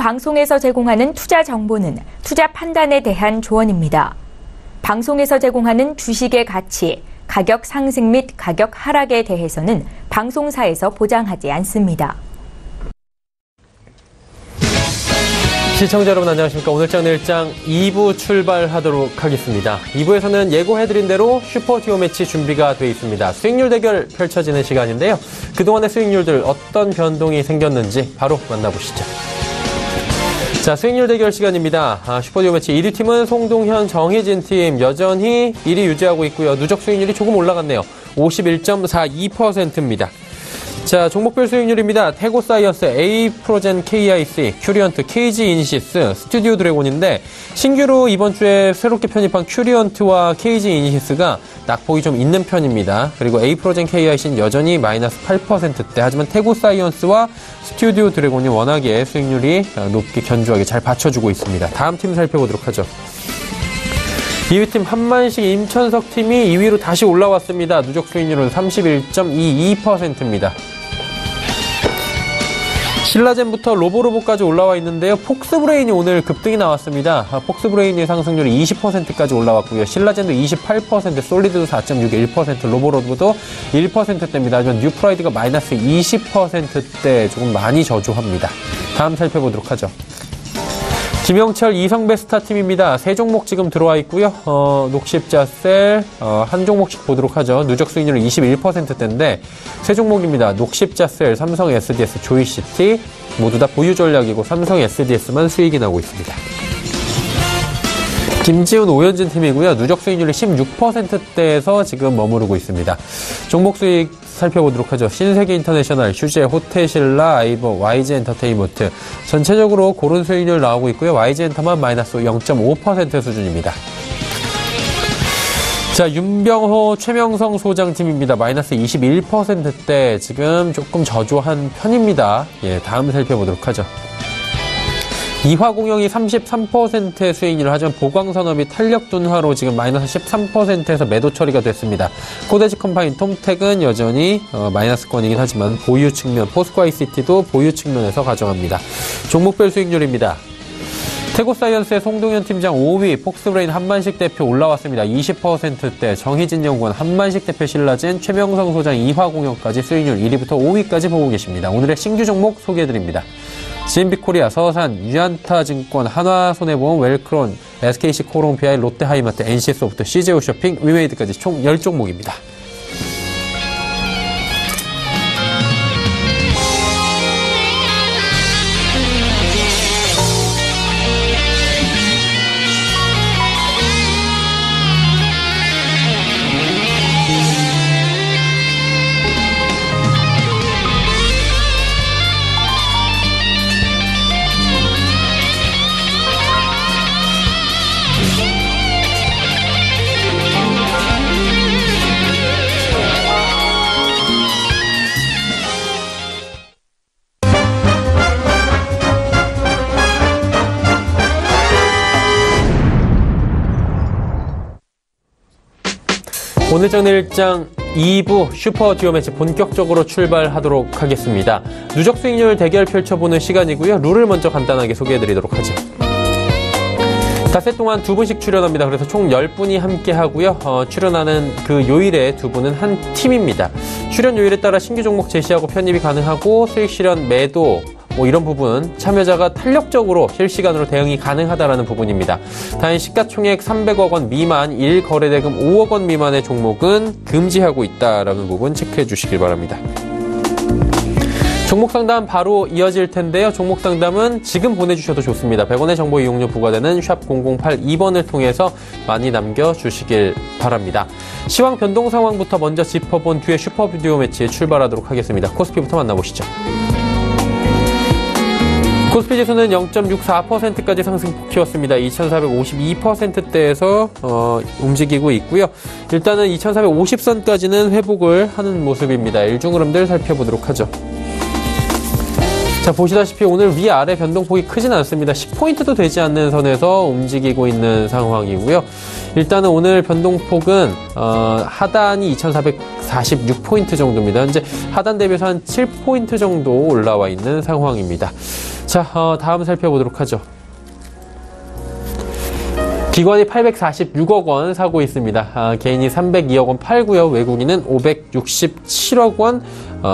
방송에서 제공하는 투자 정보는 투자 판단에 대한 조언입니다. 방송에서 제공하는 주식의 가치, 가격 상승 및 가격 하락에 대해서는 방송사에서 보장하지 않습니다. 시청자 여러분 안녕하십니까. 오늘장 내일장 2부 출발하도록 하겠습니다. 2부에서는 예고해드린 대로 슈퍼듀오 매치 준비가 되어 있습니다. 수익률 대결 펼쳐지는 시간인데요. 그동안의 수익률들 어떤 변동이 생겼는지 바로 만나보시죠. 자, 수익률 대결 시간입니다. 슈퍼듀오 매치 1위 팀은 송동현, 정희진 팀 여전히 1위 유지하고 있고요. 누적 수익률이 조금 올라갔네요. 51.42%입니다. 자, 종목별 수익률입니다. 태고사이언스, 에이프로젠 KIC, 큐리언트, KG이니시스, 스튜디오 드래곤인데 신규로 이번 주에 새롭게 편입한 큐리언트와 KG이니시스가 낙폭이 좀 있는 편입니다. 그리고 에이프로젠 KIC는 여전히 마이너스 8%대. 하지만 태고사이언스와 스튜디오 드래곤이 워낙에 수익률이 높게 견조하게 잘 받쳐주고 있습니다. 다음 팀 살펴보도록 하죠. 2위 팀 한만식 임천석 팀이 2위로 다시 올라왔습니다. 누적 수익률은 31.22%입니다. 신라젠부터 로보로보까지 올라와 있는데요. 폭스브레인이 오늘 급등이 나왔습니다. 폭스브레인의 상승률이 20%까지 올라왔고요. 신라젠도 28%, 솔리드도 4.61%, 로보로보도 1%대입니다. 하지만 뉴프라이드가 마이너스 20%대 조금 많이 저조합니다. 다음 살펴보도록 하죠. 김영철, 이성배 스타팀입니다. 세 종목 지금 들어와 있고요. 녹십자셀 한 종목씩 보도록 하죠. 누적 수익률은 21%대인데 세 종목입니다. 녹십자셀, 삼성 SDS, 조이시티 모두 다 보유 전략이고 삼성 SDS만 수익이 나고 있습니다. 김지훈, 오현진 팀이고요. 누적 수익률이 16%대에서 지금 머무르고 있습니다. 종목 수익 살펴보도록 하죠. 신세계 인터내셔널, 휴재, 호텔신라, 아이버, YG엔터테인먼트 전체적으로 고른 수익률 나오고 있고요. YG엔터만 마이너스 0.5% 수준입니다. 자, 윤병호, 최명성 소장팀입니다. 마이너스 21%대 지금 조금 저조한 편입니다. 예, 다음 살펴보도록 하죠. 이화공영이 33%의 수익률을 하지만 보광산업이 탄력 둔화로 지금 마이너스 13%에서 매도 처리가 됐습니다. 코데지 컴파인, 톰텍은 여전히 마이너스권이긴 하지만 보유 측면, 포스코 ICT도 보유 측면에서 가져갑니다. 종목별 수익률입니다. 태고사이언스의 송동현 팀장 5위, 폭스브레인 한만식 대표 올라왔습니다. 20%대, 정희진 연구원, 한만식 대표 신라젠, 최명성 소장 이화공영까지 수익률 1위부터 5위까지 보고 계십니다. 오늘의 신규 종목 소개해드립니다. CNB코리아, 서산, 유안타증권, 한화손해보험, 웰크론, SKC 코롱PI, 롯데하이마트, NC소프트, CJ오쇼핑, 위메이드까지 총 10종목입니다. 오늘장 내일장 2부 슈퍼듀오 매치 본격적으로 출발하도록 하겠습니다. 누적 수익률 대결 펼쳐보는 시간이고요. 룰을 먼저 간단하게 소개해드리도록 하죠. 닷새 동안 두 분씩 출연합니다. 그래서 총 10분이 함께 하고요. 출연하는 그 요일에 두 분은 한 팀입니다. 출연 요일에 따라 신규 종목 제시하고 편입이 가능하고 수익 실현, 매도 이런 부분 참여자가 탄력적으로 실시간으로 대응이 가능하다라는 부분입니다. 단 시가총액 300억 원 미만, 1거래대금 5억 원 미만의 종목은 금지하고 있다라는 부분 체크해 주시길 바랍니다. 종목 상담 바로 이어질 텐데요. 종목 상담은 지금 보내주셔도 좋습니다. 100원의 정보 이용료 부과되는 샵 0082번을 통해서 많이 남겨주시길 바랍니다. 시황 변동 상황부터 먼저 짚어본 뒤에 슈퍼듀오 매치에 출발하도록 하겠습니다. 코스피부터 만나보시죠. 코스피 지수는 0.64%까지 상승폭 키웠습니다. 2452%대에서 움직이고 있고요. 일단은 2450선까지는 회복을 하는 모습입니다. 일중 흐름들 살펴보도록 하죠. 자, 보시다시피 오늘 위아래 변동폭이 크진 않습니다. 10포인트도 되지 않는 선에서 움직이고 있는 상황이고요. 일단은 오늘 변동폭은 하단이 2446포인트 정도입니다. 현재 하단 대비해서 한 7포인트 정도 올라와 있는 상황입니다. 자, 다음 살펴보도록 하죠. 기관이 846억 원 사고 있습니다. 개인이 302억 원 팔고요. 외국인은 567억 원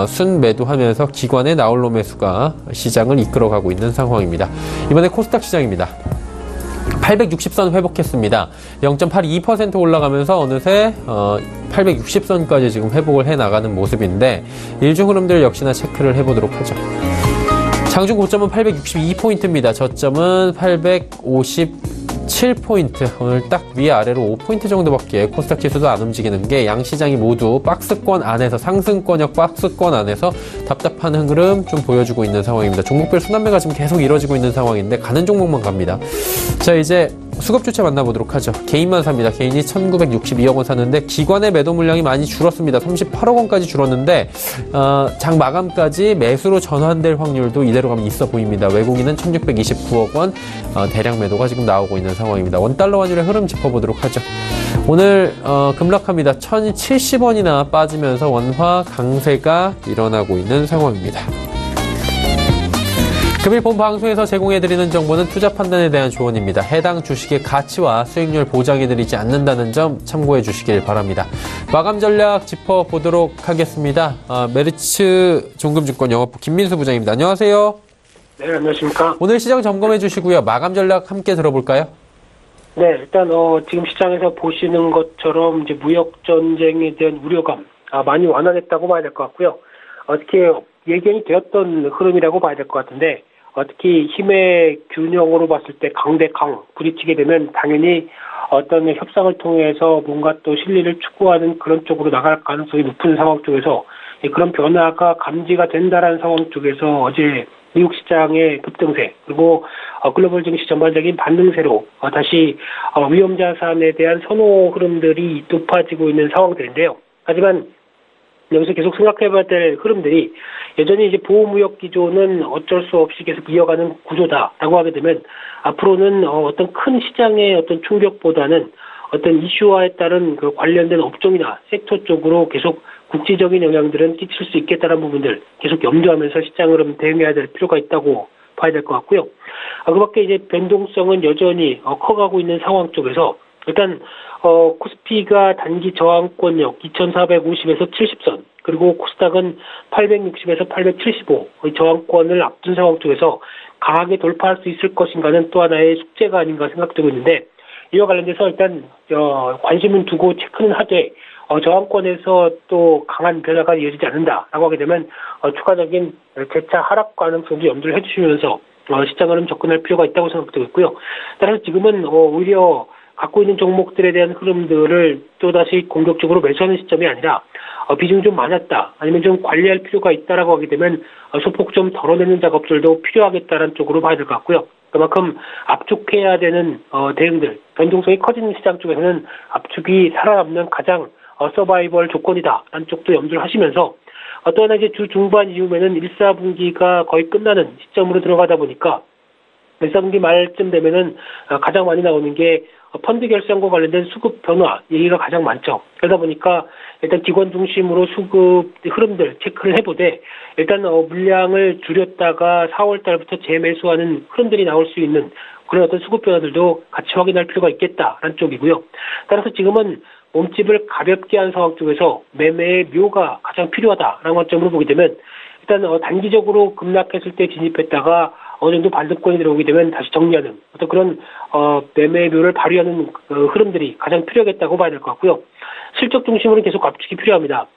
순매도하면서 기관의 나홀로 매수가 시장을 이끌어가고 있는 상황입니다. 이번에 코스닥 시장입니다. 860선 회복했습니다. 0.82% 올라가면서 어느새 860선까지 지금 회복을 해나가는 모습인데 일중 흐름들 역시나 체크를 해보도록 하죠. 장중 고점은 862포인트입니다. 저점은 857포인트. 오늘 딱 위아래로 5포인트 정도밖에 코스닥 지수도 안 움직이는 게 양시장이 모두 박스권 안에서 상승권역 박스권 안에서 답답한 흐름 좀 보여주고 있는 상황입니다. 종목별 순환매가 지금 계속 이뤄지고 있는 상황인데 가는 종목만 갑니다. 자, 이제 수급 주체 만나보도록 하죠. 개인만 삽니다. 개인이 1962억 원 샀는데 기관의 매도 물량이 많이 줄었습니다. 38억 원까지 줄었는데 장 마감까지 매수로 전환될 확률도 이대로 가면 있어 보입니다. 외국인은 1629억 원 대량 매도가 지금 나오고 있는 상황입니다. 원달러 환율의 흐름 짚어보도록 하죠. 오늘 급락합니다. 1070원이나 빠지면서 원화 강세가 일어나고 있는 상황입니다. 금일 본 방송에서 제공해드리는 정보는 투자 판단에 대한 조언입니다. 해당 주식의 가치와 수익률 보장해드리지 않는다는 점 참고해 주시길 바랍니다. 마감 전략 짚어보도록 하겠습니다. 메리츠 종금증권 영업부 김민수 부장입니다. 안녕하세요. 네, 안녕하십니까. 오늘 시장 점검해 주시고요. 마감 전략 함께 들어볼까요? 네, 일단 지금 시장에서 보시는 것처럼 이제 무역 전쟁에 대한 우려감 많이 완화됐다고 봐야 될 것 같고요. 특히 예견이 되었던 흐름이라고 봐야 될 것 같은데 특히 힘의 균형으로 봤을 때 강 대 강 부딪히게 되면 당연히 어떤 협상을 통해서 뭔가 또 실리를 추구하는 그런 쪽으로 나갈 가능성이 높은 상황 쪽에서 그런 변화가 감지가 된다라는 상황 쪽에서 어제 미국 시장의 급등세 그리고 글로벌 증시 전반적인 반등세로 다시 위험 자산에 대한 선호 흐름들이 높아지고 있는 상황들인데요. 하지만 여기서 계속 생각해봐야 될 흐름들이 여전히 이제 보호무역 기조는 어쩔 수 없이 계속 이어가는 구조다라고 하게 되면 앞으로는 어떤 큰 시장의 어떤 충격보다는 어떤 이슈화에 따른 그 관련된 업종이나 섹터 쪽으로 계속 국지적인 영향들은 끼칠 수 있겠다는 부분들 계속 염두하면서 시장 흐름 대응해야 될 필요가 있다고 봐야 될 것 같고요. 그밖에 이제 변동성은 여전히 커가고 있는 상황 쪽에서 일단 코스피가 단기 저항권역 2450에서 70선 그리고 코스닥은 860에서 875 저항권을 앞둔 상황 쪽에서 강하게 돌파할 수 있을 것인가는 또 하나의 숙제가 아닌가 생각되고 있는데 이와 관련돼서 일단 관심은 두고 체크는 하되 저항권에서 또 강한 변화가 이어지지 않는다라고 하게 되면 추가적인 재차 하락 가능성도 염두를 해주시면서 시장 흐름 접근할 필요가 있다고 생각되고 있고요. 따라서 지금은 오히려 갖고 있는 종목들에 대한 흐름들을 또다시 공격적으로 매수하는 시점이 아니라 비중 좀 많았다 아니면 좀 관리할 필요가 있다라고 하게 되면 소폭 좀 덜어내는 작업들도 필요하겠다는 쪽으로 봐야 될 것 같고요. 그만큼 압축해야 되는 대응들 변동성이 커지는 시장 쪽에서는 압축이 살아남는 가장 서바이벌 조건이다라는 쪽도 염두를 하시면서 또 하나 이제 주 중반 이후에는 1사분기가 거의 끝나는 시점으로 들어가다 보니까 1사분기 말쯤 되면은 가장 많이 나오는 게 펀드 결산과 관련된 수급 변화 얘기가 가장 많죠. 그러다 보니까 일단 기관 중심으로 수급 흐름들 체크를 해보되 일단 물량을 줄였다가 4월 달부터 재매수하는 흐름들이 나올 수 있는 그런 어떤 수급 변화들도 같이 확인할 필요가 있겠다라는 쪽이고요. 따라서 지금은 몸집을 가볍게 한 상황 쪽에서 매매의 묘가 가장 필요하다라는 관점으로 보게 되면 일단 단기적으로 급락했을 때 진입했다가 어느 정도 반등권이 들어오게 되면 다시 정리하는 어떤 그런 매매의 묘를 발휘하는 흐름들이 가장 필요하겠다고 봐야 될 것 같고요. 실적 중심으로 계속 압축이 필요합니다.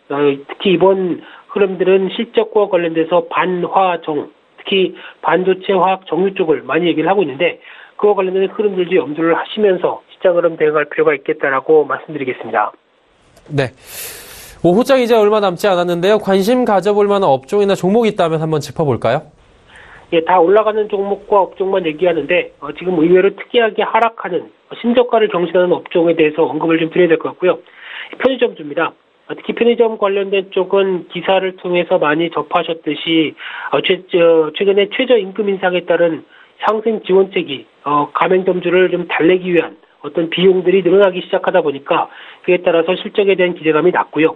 특히 이번 흐름들은 실적과 관련돼서 반화정, 특히 반도체 화학 정유 쪽을 많이 얘기를 하고 있는데 그와 관련된 흐름들도 염두를 하시면서 시장 흐름 대응할 필요가 있겠다라고 말씀드리겠습니다. 네. 오후장 이제 얼마 남지 않았는데요. 관심 가져볼 만한 업종이나 종목이 있다면 한번 짚어볼까요? 예, 다 올라가는 종목과 업종만 얘기하는데 지금 의외로 특이하게 하락하는 신저가를 경신하는 업종에 대해서 언급을 좀 드려야 될 것 같고요. 편의점주입니다. 특히 편의점 관련된 쪽은 기사를 통해서 많이 접하셨듯이 최근에 최저임금 인상에 따른 상생 지원책이 가맹점주를 좀 달래기 위한 어떤 비용들이 늘어나기 시작하다 보니까 그에 따라서 실적에 대한 기대감이 낮고요.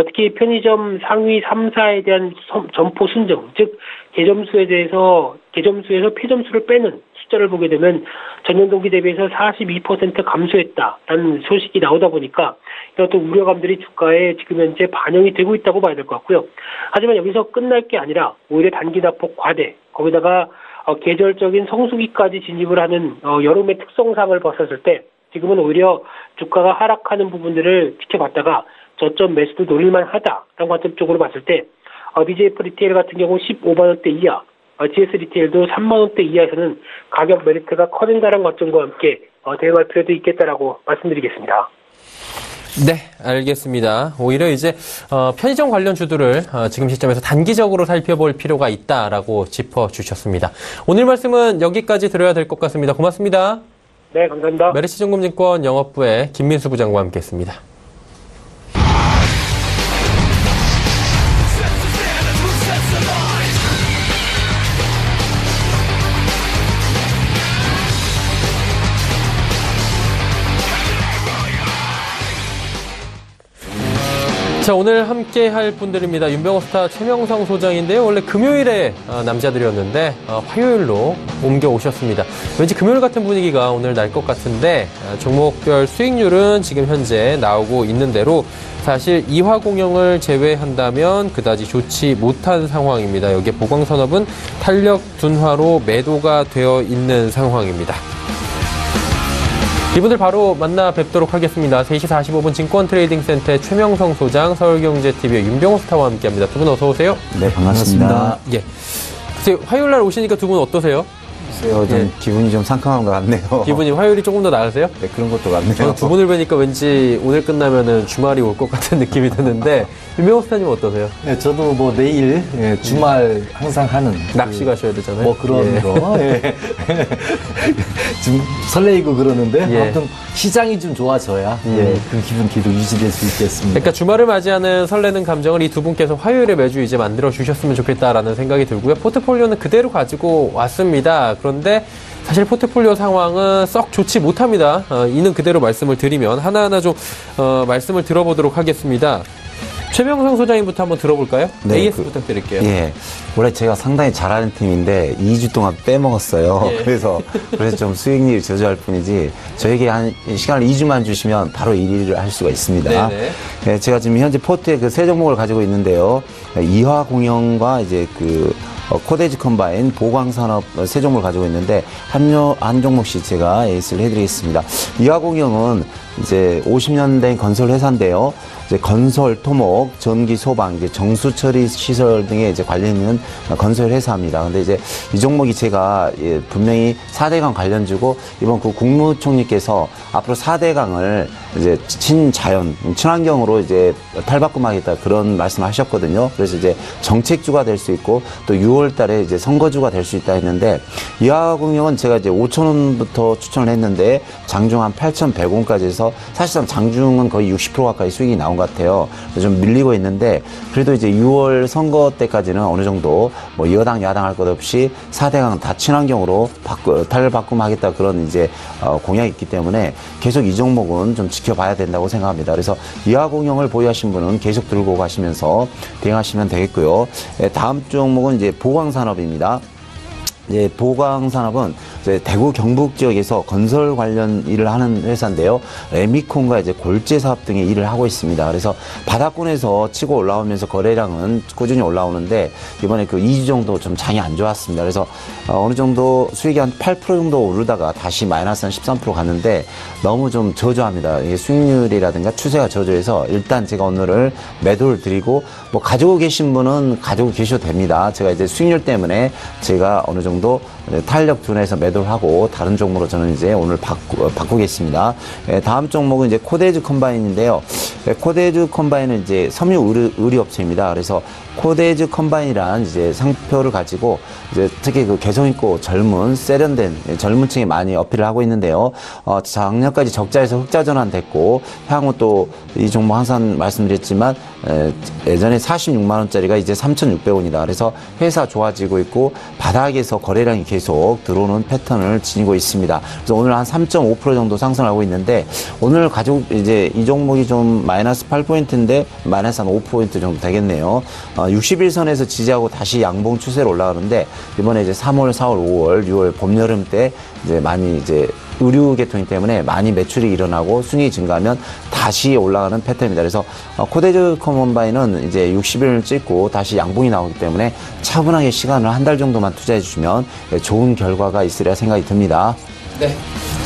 특히 편의점 상위 3사에 대한 점포 순정, 즉 개점수에서 폐점수를 빼는 숫자를 보게 되면 전년 동기 대비해서 42% 감소했다라는 소식이 나오다 보니까 이런 어떤 우려감들이 주가에 지금 현재 반영이 되고 있다고 봐야 될 것 같고요. 하지만 여기서 끝날 게 아니라 오히려 단기납폭 과대, 거기다가 계절적인 성수기까지 진입을 하는 여름의 특성상을 벗었을 때 지금은 오히려 주가가 하락하는 부분들을 지켜봤다가 저점 매수도 노릴만 하다라는 관점 쪽으로 봤을 때 BJF 리테일 같은 경우 15만 원대 이하, GS 리테일도 3만 원대 이하에서는 가격 메리트가 커진다는 관점과 함께 대응할 필요도 있겠다라고 말씀드리겠습니다. 네, 알겠습니다. 오히려 이제 편의점 관련 주들을 지금 시점에서 단기적으로 살펴볼 필요가 있다라고 짚어주셨습니다. 오늘 말씀은 여기까지 들어야 될 것 같습니다. 고맙습니다. 네, 감사합니다. 메리츠증권증권 영업부의 김민수 부장과 함께했습니다. 자, 오늘 함께 할 분들입니다. 윤병호스타 최명성 소장인데요. 원래 금요일에 남자들이었는데 화요일로 옮겨오셨습니다. 왠지 금요일 같은 분위기가 오늘 날 것 같은데 종목별 수익률은 지금 현재 나오고 있는 대로 사실 이화공영을 제외한다면 그다지 좋지 못한 상황입니다. 여기에 보광산업은 탄력 둔화로 매도가 되어 있는 상황입니다. 이분들 바로 만나 뵙도록 하겠습니다. 3시 45분 증권트레이딩센터의 최명성 소장, 서울경제TV의 윤병호스타와 함께합니다. 두 분 어서 오세요. 네, 반갑습니다. 예. 글쎄, 화요일 날 오시니까 두 분 어떠세요? 글쎄요, 좀 기분이 좀 상큼한 것 같네요. 기분이 화요일이 조금 더 나으세요? 네, 그런 것도 같네요. 저는 두 분을 뵈니까 왠지 오늘 끝나면은 주말이 올 것 같은 느낌이 드는데 윤병호스타님 어떠세요? 네, 저도 뭐 내일 주말 항상 하는 낚시 가셔야 되잖아요. 뭐 그런 예. 거 좀 설레이고 그러는데 예. 아무튼 시장이 좀 좋아져야 그 기분 계속 유지될 수 있겠습니다. 그러니까 주말을 맞이하는 설레는 감정을 이 두 분께서 화요일에 매주 이제 만들어 주셨으면 좋겠다라는 생각이 들고요. 포트폴리오는 그대로 가지고 왔습니다. 그런데 사실 포트폴리오 상황은 썩 좋지 못합니다. 이는 그대로 말씀을 드리면 하나하나 좀 말씀을 들어보도록 하겠습니다. 최명성 소장님부터 한번 들어볼까요? 네, AS 부탁드릴게요. 예. 원래 제가 상당히 잘하는 팀인데 2주 동안 빼먹었어요. 예. 그래서 좀 수익률이 저조할 뿐이지 저에게 한 시간을 2주만 주시면 바로 1위를 할 수가 있습니다. 네네. 예, 제가 지금 현재 포트에 그 세 종목을 가지고 있는데요. 이화공영과 이제 코데지 컴바인 보광산업 세 종목을 가지고 있는데 한 종목씩 제가 에이스를 해드리겠습니다. 이화공영은 이제 50년 된 건설 회사인데요. 이제 건설, 토목, 전기, 소방, 이제 정수 처리 시설 등에 이제 관련 있는 건설 회사입니다. 근데 이제 이 종목이 제가 분명히 4대강 관련주고 이번 그 국무총리께서 앞으로 4대강을 이제 친환경으로 이제 탈바꿈하겠다 그런 말씀을 하셨거든요. 그래서 이제 정책주가 될 수 있고 또 6월 달에 이제 선거주가 될 수 있다 했는데 이화공영은 제가 이제 5,000원부터 추천을 했는데 장중 한 8,100원까지 해서 사실상 장중은 거의 60% 가까이 수익이 나온 것 같아요. 좀 밀리고 있는데 그래도 이제 6월 선거 때까지는 어느 정도 뭐 여당 야당 할 것 없이 4대강 다 친환경으로 탈바꿈하겠다 그런 이제 공약이 있기 때문에 계속 이 종목은 좀 지켜봐야 된다고 생각합니다. 그래서 이화공영을 보유하신 분은 계속 들고 가시면서 대응하시면 되겠고요. 다음 종목은 이제 보광산업입니다. 이제 보광산업은 이제 대구 경북 지역에서 건설 관련 일을 하는 회사인데요. 레미콘과 이제 골재 사업 등의 일을 하고 있습니다. 그래서 바닥권에서 치고 올라오면서 거래량은 꾸준히 올라오는데 이번에 그 2주 정도 좀 장이 안 좋았습니다. 그래서 어느 정도 수익이 한 8% 정도 오르다가 다시 마이너스 한 13% 갔는데 너무 좀 저조합니다. 이게 수익률이라든가 추세가 저조해서 일단 제가 오늘을 매도를 드리고 뭐 가지고 계신 분은 가지고 계셔도 됩니다. 제가 이제 수익률 때문에 제가 어느 정도 탄력 둔화해서 매도를 하고 다른 종목으로 저는 이제 오늘 바꾸겠습니다. 다음 종목은 이제 코데즈 컴바인인데요. 코데즈 컴바인은 이제 섬유 의류 업체입니다. 그래서 코데이즈 컴바인이란 이제 상표를 가지고 이제 특히 그 개성 있고 젊은 세련된 젊은 층에 많이 어필을 하고 있는데요. 작년까지 적자에서 흑자 전환됐고 향후 또 이 종목 항상 말씀드렸지만 예전에 46만 원짜리가 이제 3,600원이다. 그래서 회사 좋아지고 있고 바닥에서 거래량이 계속 들어오는 패턴을 지니고 있습니다. 그래서 오늘 한 3.5% 정도 상승하고 있는데 오늘 가지고 이제 이 종목이 좀 마이너스 8포인트인데 마이너스 한 5포인트 정도 되겠네요. 60일선에서 지지하고 다시 양봉 추세로 올라가는데 이번에 이제 3월, 4월, 5월, 6월 봄, 여름 때 이제 많이 이제 의류 계통이기 때문에 많이 매출이 일어나고 순이익이 증가하면 다시 올라가는 패턴입니다. 그래서 코데이즈 컴바인은 이제 60일을 찍고 다시 양봉이 나오기 때문에 차분하게 시간을 한 달 정도만 투자해 주시면 좋은 결과가 있으리라 생각이 듭니다. 네.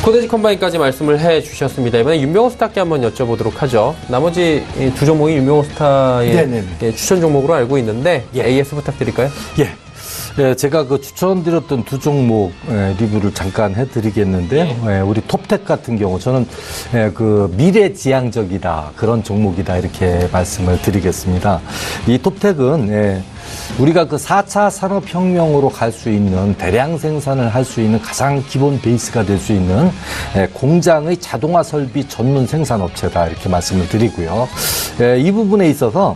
코데이즈 컴바인까지 말씀을 해 주셨습니다. 이번에 윤명호스타께 한번 여쭤보도록 하죠. 나머지 두 종목이 윤명호스타의 추천 종목으로 알고 있는데 AS 부탁드릴까요? 예. 예, 제가 그 추천드렸던 두 종목 리뷰를 잠깐 해드리겠는데 우리 톱텍 같은 경우 저는 그 미래지향적이다 그런 종목이다 이렇게 말씀을 드리겠습니다. 이 톱텍은 우리가 그 4차 산업혁명으로 갈 수 있는 대량 생산을 할 수 있는 가장 기본 베이스가 될 수 있는 공장의 자동화 설비 전문 생산업체다 이렇게 말씀을 드리고요. 이 부분에 있어서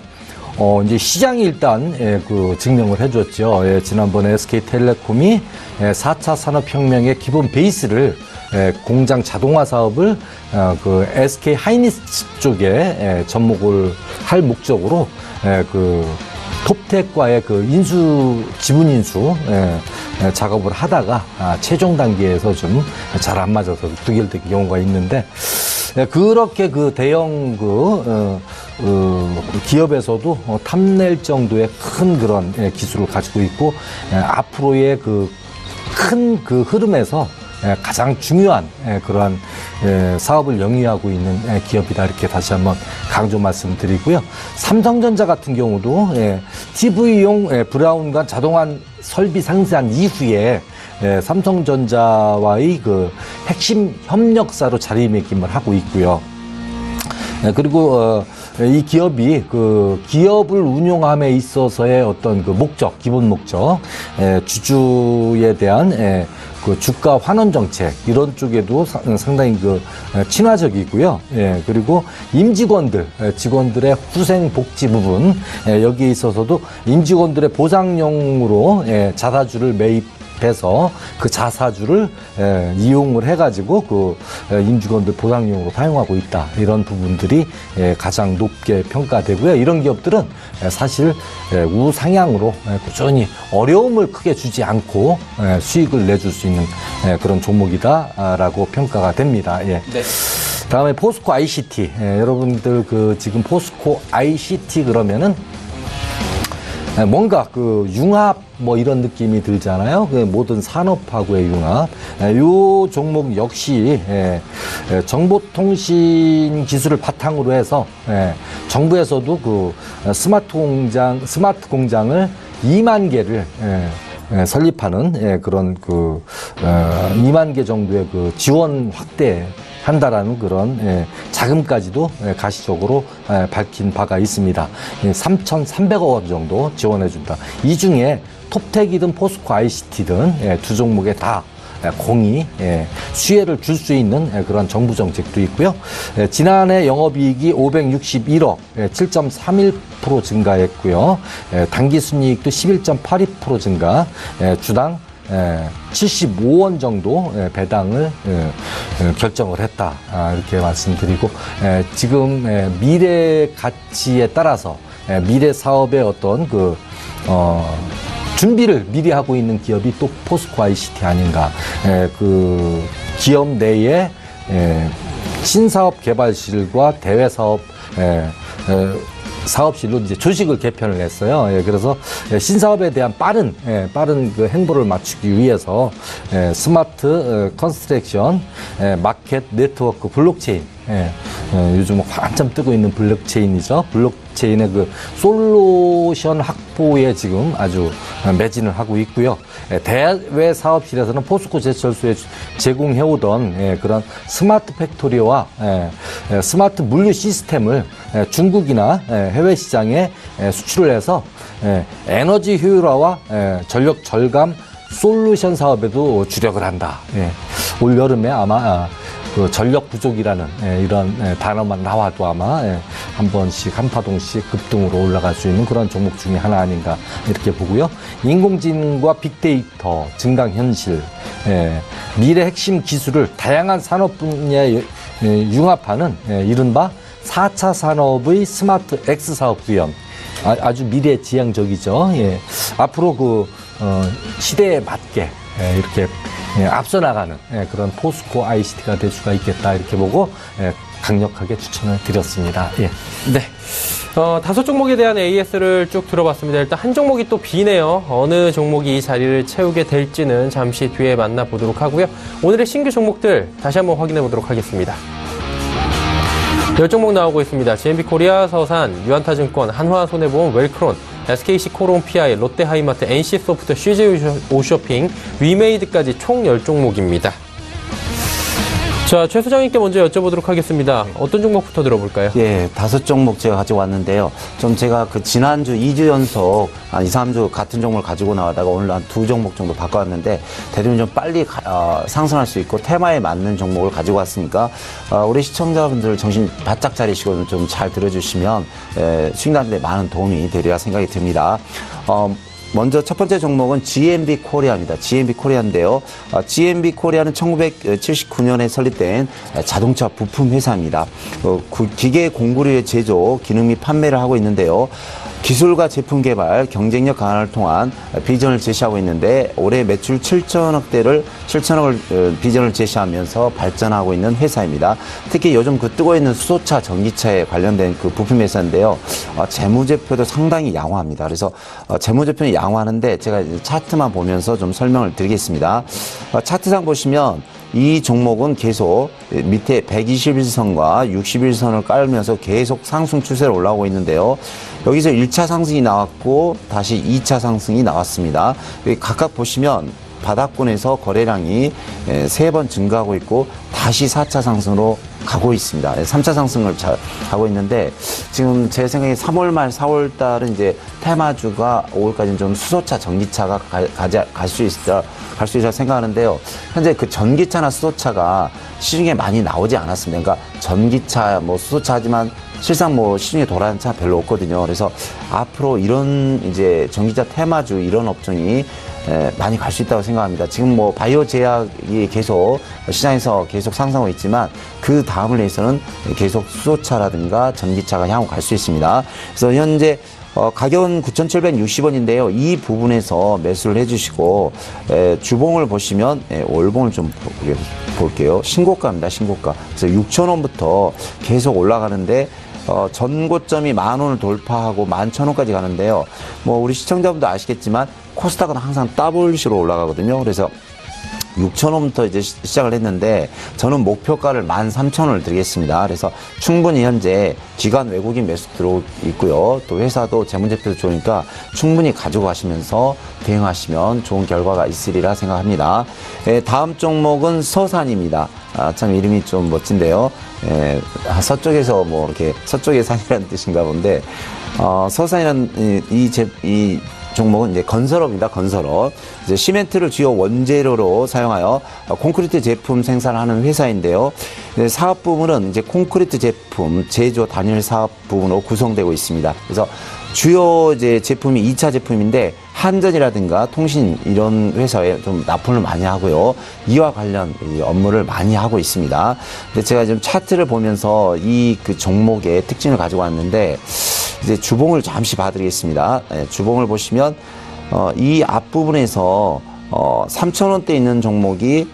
이제 시장이 일단 그 증명을 해줬죠. 지난번에 SK텔레콤이 4차 산업혁명의 기본 베이스를 공장 자동화 사업을 그 SK 하이닉스 쪽에 접목을 할 목적으로 그 톱텍과의 그 지분 인수 작업을 하다가 최종 단계에서 좀 잘 안 맞아서 부결된 경우가 있는데 그렇게 그 대형 기업에서도 탐낼 정도의 큰 그런 기술을 가지고 있고 앞으로의 큰 흐름에서 가장 중요한 그러한 사업을 영위하고 있는 기업이다 이렇게 다시 한번 강조 말씀드리고요. 삼성전자 같은 경우도 TV용 브라운관 자동화 설비 상세한 이후에 삼성전자와의 그 핵심 협력사로 자리매김을 하고 있고요. 그리고 이 기업이 그 기업을 운용함에 있어서의 어떤 그 목적, 기본 목적, 주주에 대한 그 주가 환원 정책 이런 쪽에도 상당히 그 친화적이고요. 그리고 임직원들, 직원들의 후생 복지 부분 여기에 있어서도 임직원들의 보상용으로 자사주를 매입해서 그 자사주를 이용을 해가지고 그 임직원들 보상용으로 사용하고 있다. 이런 부분들이 가장 높게 평가되고요. 이런 기업들은 사실 우상향으로 꾸준히 어려움을 크게 주지 않고 수익을 내줄 수 있는 그런 종목이다라고 평가가 됩니다. 네. 다음에 포스코 ICT. 여러분들 그 지금 포스코 ICT 그러면은 뭔가 그 융합 뭐 이런 느낌이 들잖아요. 그 모든 산업하고의 융합. 요 종목 역시 정보통신 기술을 바탕으로 해서 정부에서도 그 스마트 공장을 2만 개를 설립하는 그런 그 2만 개 정도의 그 지원 확대 한다라는 그런 자금까지도 가시적으로 밝힌 바가 있습니다. 3,300억 원 정도 지원해준다. 이 중에 톱텍이든 포스코 ICT든 두 종목에 다 공이 수혜를 줄 수 있는 그런 정부 정책도 있고요. 지난해 영업이익이 561억 7.31% 증가했고요. 당기순이익도 11.82% 증가, 주당 75원 정도 배당을 결정을 했다 이렇게 말씀드리고 지금 미래 가치에 따라서 미래 사업의 어떤 준비를 미리 하고 있는 기업이 또 포스코 ICT 아닌가. 그 기업 내에 신사업 개발실과 대외사업 사업실로 이제 조직을 개편을 했어요. 그래서 신사업에 대한 빠른 그 행보를 맞추기 위해서 스마트 컨스트럭션, 마켓 네트워크, 블록체인, 요즘 한참 뜨고 있는 블록체인이죠. 블록체인의 그 솔루션 확보에 지금 아주 매진을 하고 있고요. 대외 사업실에서는 포스코 제철소에 제공해오던 그런 스마트 팩토리와 스마트 물류 시스템을 중국이나 해외 시장에 수출을 해서 에너지 효율화와 전력 절감 솔루션 사업에도 주력을 한다. 올 여름에 아마 그 전력 부족이라는 이런 단어만 나와도 아마 한 번씩 한파동씩 급등으로 올라갈 수 있는 그런 종목 중에 하나 아닌가 이렇게 보고요. 인공지능과 빅데이터 증강 현실, 미래 핵심 기술을 다양한 산업 분야에 융합하는 이른바 4차 산업의 스마트 X 사업 구현. 아주 미래지향적이죠. 앞으로 그 시대에 맞게 이렇게 앞서 나가는 그런 포스코 ICT가 될 수가 있겠다 이렇게 보고 강력하게 추천을 드렸습니다. 네. 5종목에 대한 AS를 쭉 들어봤습니다. 일단 한 종목이 또 비네요. 어느 종목이 이 자리를 채우게 될지는 잠시 뒤에 만나보도록 하고요. 오늘의 신규 종목들 다시 한번 확인해 보도록 하겠습니다. 10종목 나오고 있습니다. GMB코리아, 서산, 유한타증권, 한화손해보험, 웰크론, SKC코롬 PI, 롯데하이마트, NC소프트, CJ오쇼핑, 위메이드까지 총 10종목입니다. 자, 최 소장님께 먼저 여쭤보도록 하겠습니다. 어떤 종목부터 들어볼까요? 5종목 제가 가지고 왔는데요. 좀 제가 그 지난주 2주 연속 한 2, 3주 같은 종목을 가지고 나가다가 오늘 한 2종목 정도 바꿔왔는데 대부분 좀 빨리 상승할 수 있고 테마에 맞는 종목을 가지고 왔으니까 우리 시청자분들 정신 바짝 차리시고 좀 잘 들어주시면 수익나는데 많은 도움이 되리라 생각이 듭니다. 먼저 첫 번째 종목은 GMB 코리아입니다. GMB 코리아인데요. GMB 코리아는 1979년에 설립된 자동차 부품 회사입니다. 기계 공구류의 제조, 기능 및 판매를 하고 있는데요. 기술과 제품 개발, 경쟁력 강화를 통한 비전을 제시하고 있는데 올해 매출 7천억을 비전을 제시하면서 발전하고 있는 회사입니다. 특히 요즘 그 뜨고 있는 수소차, 전기차에 관련된 그 부품 회사인데요. 재무제표도 상당히 양호합니다. 그래서 재무제표는 양호하는데 제가 차트만 보면서 좀 설명을 드리겠습니다. 차트상 보시면 이 종목은 계속 밑에 121선과 61선을 깔면서 계속 상승 추세로 올라오고 있는데요. 여기서 1차 상승이 나왔고 다시 2차 상승이 나왔습니다. 각각 보시면 바닥권에서 거래량이 3번 증가하고 있고 다시 4차 상승으로 가고 있습니다. 3차 상승을 가고 있는데 지금 제 생각에 3월 말 4월 달은 이제 테마주가 5월까지는 좀 수소차, 전기차가 갈 수 있다 생각하는데요. 현재 그 전기차나 수소차가 시중에 많이 나오지 않았습니다. 그러니까 전기차, 수소차 하지만 실상 시중에 돌아다니는 차 별로 없거든요. 그래서 앞으로 이런 이제 전기차 테마주 이런 업종이 많이 갈 수 있다고 생각합니다. 지금 바이오 제약이 계속 시장에서 계속 상승하고 있지만 그 다음을 위해서는 계속 수소차라든가 전기차가 향후 갈 수 있습니다. 그래서 현재 가격은 9,760원인데요. 이 부분에서 매수를 해주시고 주봉을 보시면 월봉을 좀 볼게요. 신고가입니다. 신고가. 그래서 6,000원부터 계속 올라가는데 전고점이 10,000원을 돌파하고 11,000원까지 가는데요. 우리 시청자분도 아시겠지만 코스닥은 항상 더블시로 올라가거든요. 그래서 6,000원부터 이제 시작을 했는데 저는 목표가를 13,000원을 드리겠습니다. 그래서 충분히 현재 기관 외국인 매수 들어오고 있고요. 또 회사도 재무제표도 좋으니까 충분히 가지고 가시면서 대응하시면 좋은 결과가 있으리라 생각합니다. 다음 종목은 서산입니다. 참 이름이 좀 멋진데요. 서쪽에서 이렇게 서쪽의 산이라는 뜻인가 본데 서산이라는 이 종목은 이제 건설업입니다. 건설업. 이제 시멘트를 주요 원재료로 사용하여 콘크리트 제품 생산하는 회사인데요. 사업 부문은 이제 콘크리트 제품 제조 단일 사업 부문으로 구성되고 있습니다. 그래서 주요 이제 제품이 2차 제품인데 한전이라든가 통신 이런 회사에 좀 납품을 많이 하고요. 이와 관련 업무를 많이 하고 있습니다. 근데 제가 지금 차트를 보면서 이 그 종목의 특징을 가지고 왔는데 이제 주봉을 잠시 봐드리겠습니다. 주봉을 보시면 이 앞부분에서 3,000원대 있는 종목이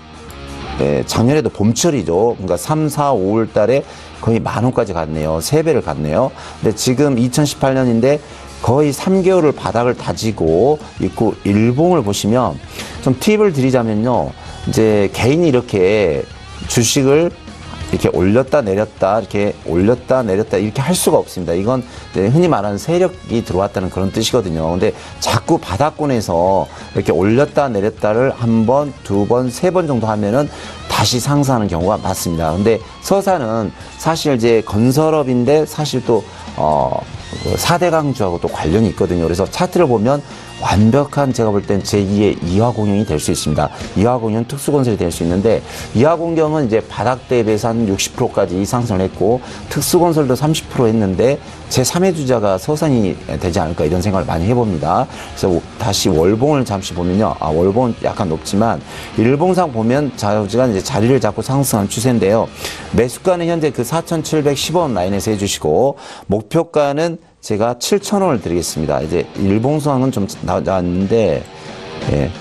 작년에도 봄철이죠. 그러니까 3, 4, 5월 달에 거의 10,000원까지 갔네요. 3배를 갔네요. 근데 지금 2018년인데 거의 3개월을 바닥을 다지고 있고 일봉을 보시면 좀 팁을 드리자면요. 이제 개인이 이렇게 주식을 이렇게 올렸다 내렸다 이렇게 올렸다 내렸다 이렇게 할 수가 없습니다. 이건 흔히 말하는 세력이 들어왔다는 그런 뜻이거든요. 근데 자꾸 바닥권에서 이렇게 올렸다 내렸다를 한 번, 두 번, 세 번 정도 하면은 다시 상승하는 경우가 많습니다. 근데 서산은 사실 이제 건설업인데 사실 또 4대 강주하고 또 관련이 있거든요. 그래서 차트를 보면 완벽한 제가 볼 땐 제2의 이화공영이 될 수 있습니다. 이화공영 특수건설이 될 수 있는데 이화공영은 이제 바닥 대비해서 한 60%까지 상승을 했고 특수건설도 30% 했는데 제3의 주자가 서산이 되지 않을까 이런 생각을 많이 해봅니다. 그래서 다시 월봉을 잠시 보면요. 월봉은 약간 높지만 일봉상 보면 자유지가 이제 자리를 잡고 상승하는 추세인데요. 매수가는 현재 그 4,710원 라인에서 해주시고 목표가는 제가 7,000원을 드리겠습니다. 이제 일봉상은 좀 나왔는데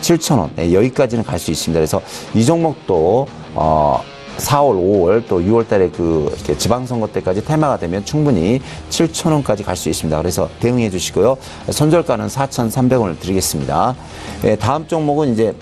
7,000원 여기까지는 갈 수 있습니다. 그래서 이 종목도 4월, 5월 또 6월 달에 이렇게 지방선거 때까지 테마가 되면 충분히 7,000원까지 갈 수 있습니다. 그래서 대응해 주시고요. 손절가는 4,300원을 드리겠습니다. 다음 종목은 이제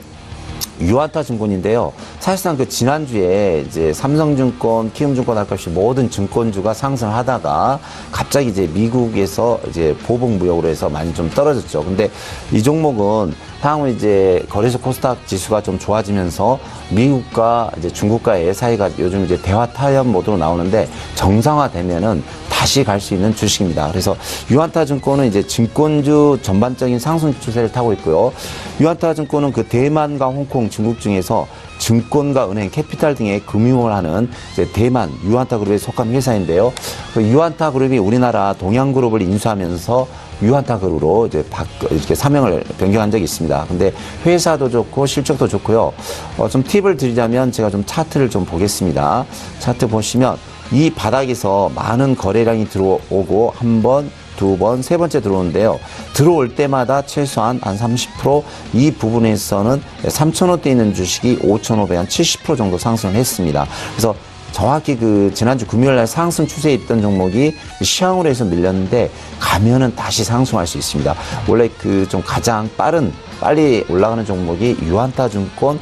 유안타증권인데요. 사실상 그 지난주에 이제 삼성증권, 키움증권 할 것 없이 모든 증권주가 상승을 하다가 갑자기 이제 미국에서 이제 보복무역으로 해서 많이 좀 떨어졌죠. 근데 이 종목은 향후 이제 거래소 코스닥 지수가 좀 좋아지면서 미국과 이제 중국과의 사이가 요즘 이제 대화 타협 모드로 나오는데 정상화되면은 다시 갈 수 있는 주식입니다. 그래서 유안타증권은 이제 증권주 전반적인 상승 추세를 타고 있고요. 유안타증권은 그 대만과 홍콩, 중국 중에서 증권과 은행, 캐피탈 등의 금융을 하는 이제 대만 유안타그룹에 속한 회사인데요. 그 유안타그룹이 우리나라 동양그룹을 인수하면서 유안타그룹으로 이제 이렇게 사명을 변경한 적이 있습니다. 근데 회사도 좋고 실적도 좋고요. 좀 팁을 드리자면 제가 좀 차트를 좀 보겠습니다. 차트 보시면 이 바닥에서 많은 거래량이 들어오고 한 번, 두 번, 세 번째 들어오는데요. 들어올 때마다 최소한 한 30% 이 부분에서는 3,000원대 있는 주식이 5,500, 한 70% 정도 상승을 했습니다. 그래서 정확히 그 지난주 금요일 날 상승 추세에 있던 종목이 시황으로 해서 밀렸는데 가면은 다시 상승할 수 있습니다. 원래 그 좀 가장 빨리 올라가는 종목이 유안타증권,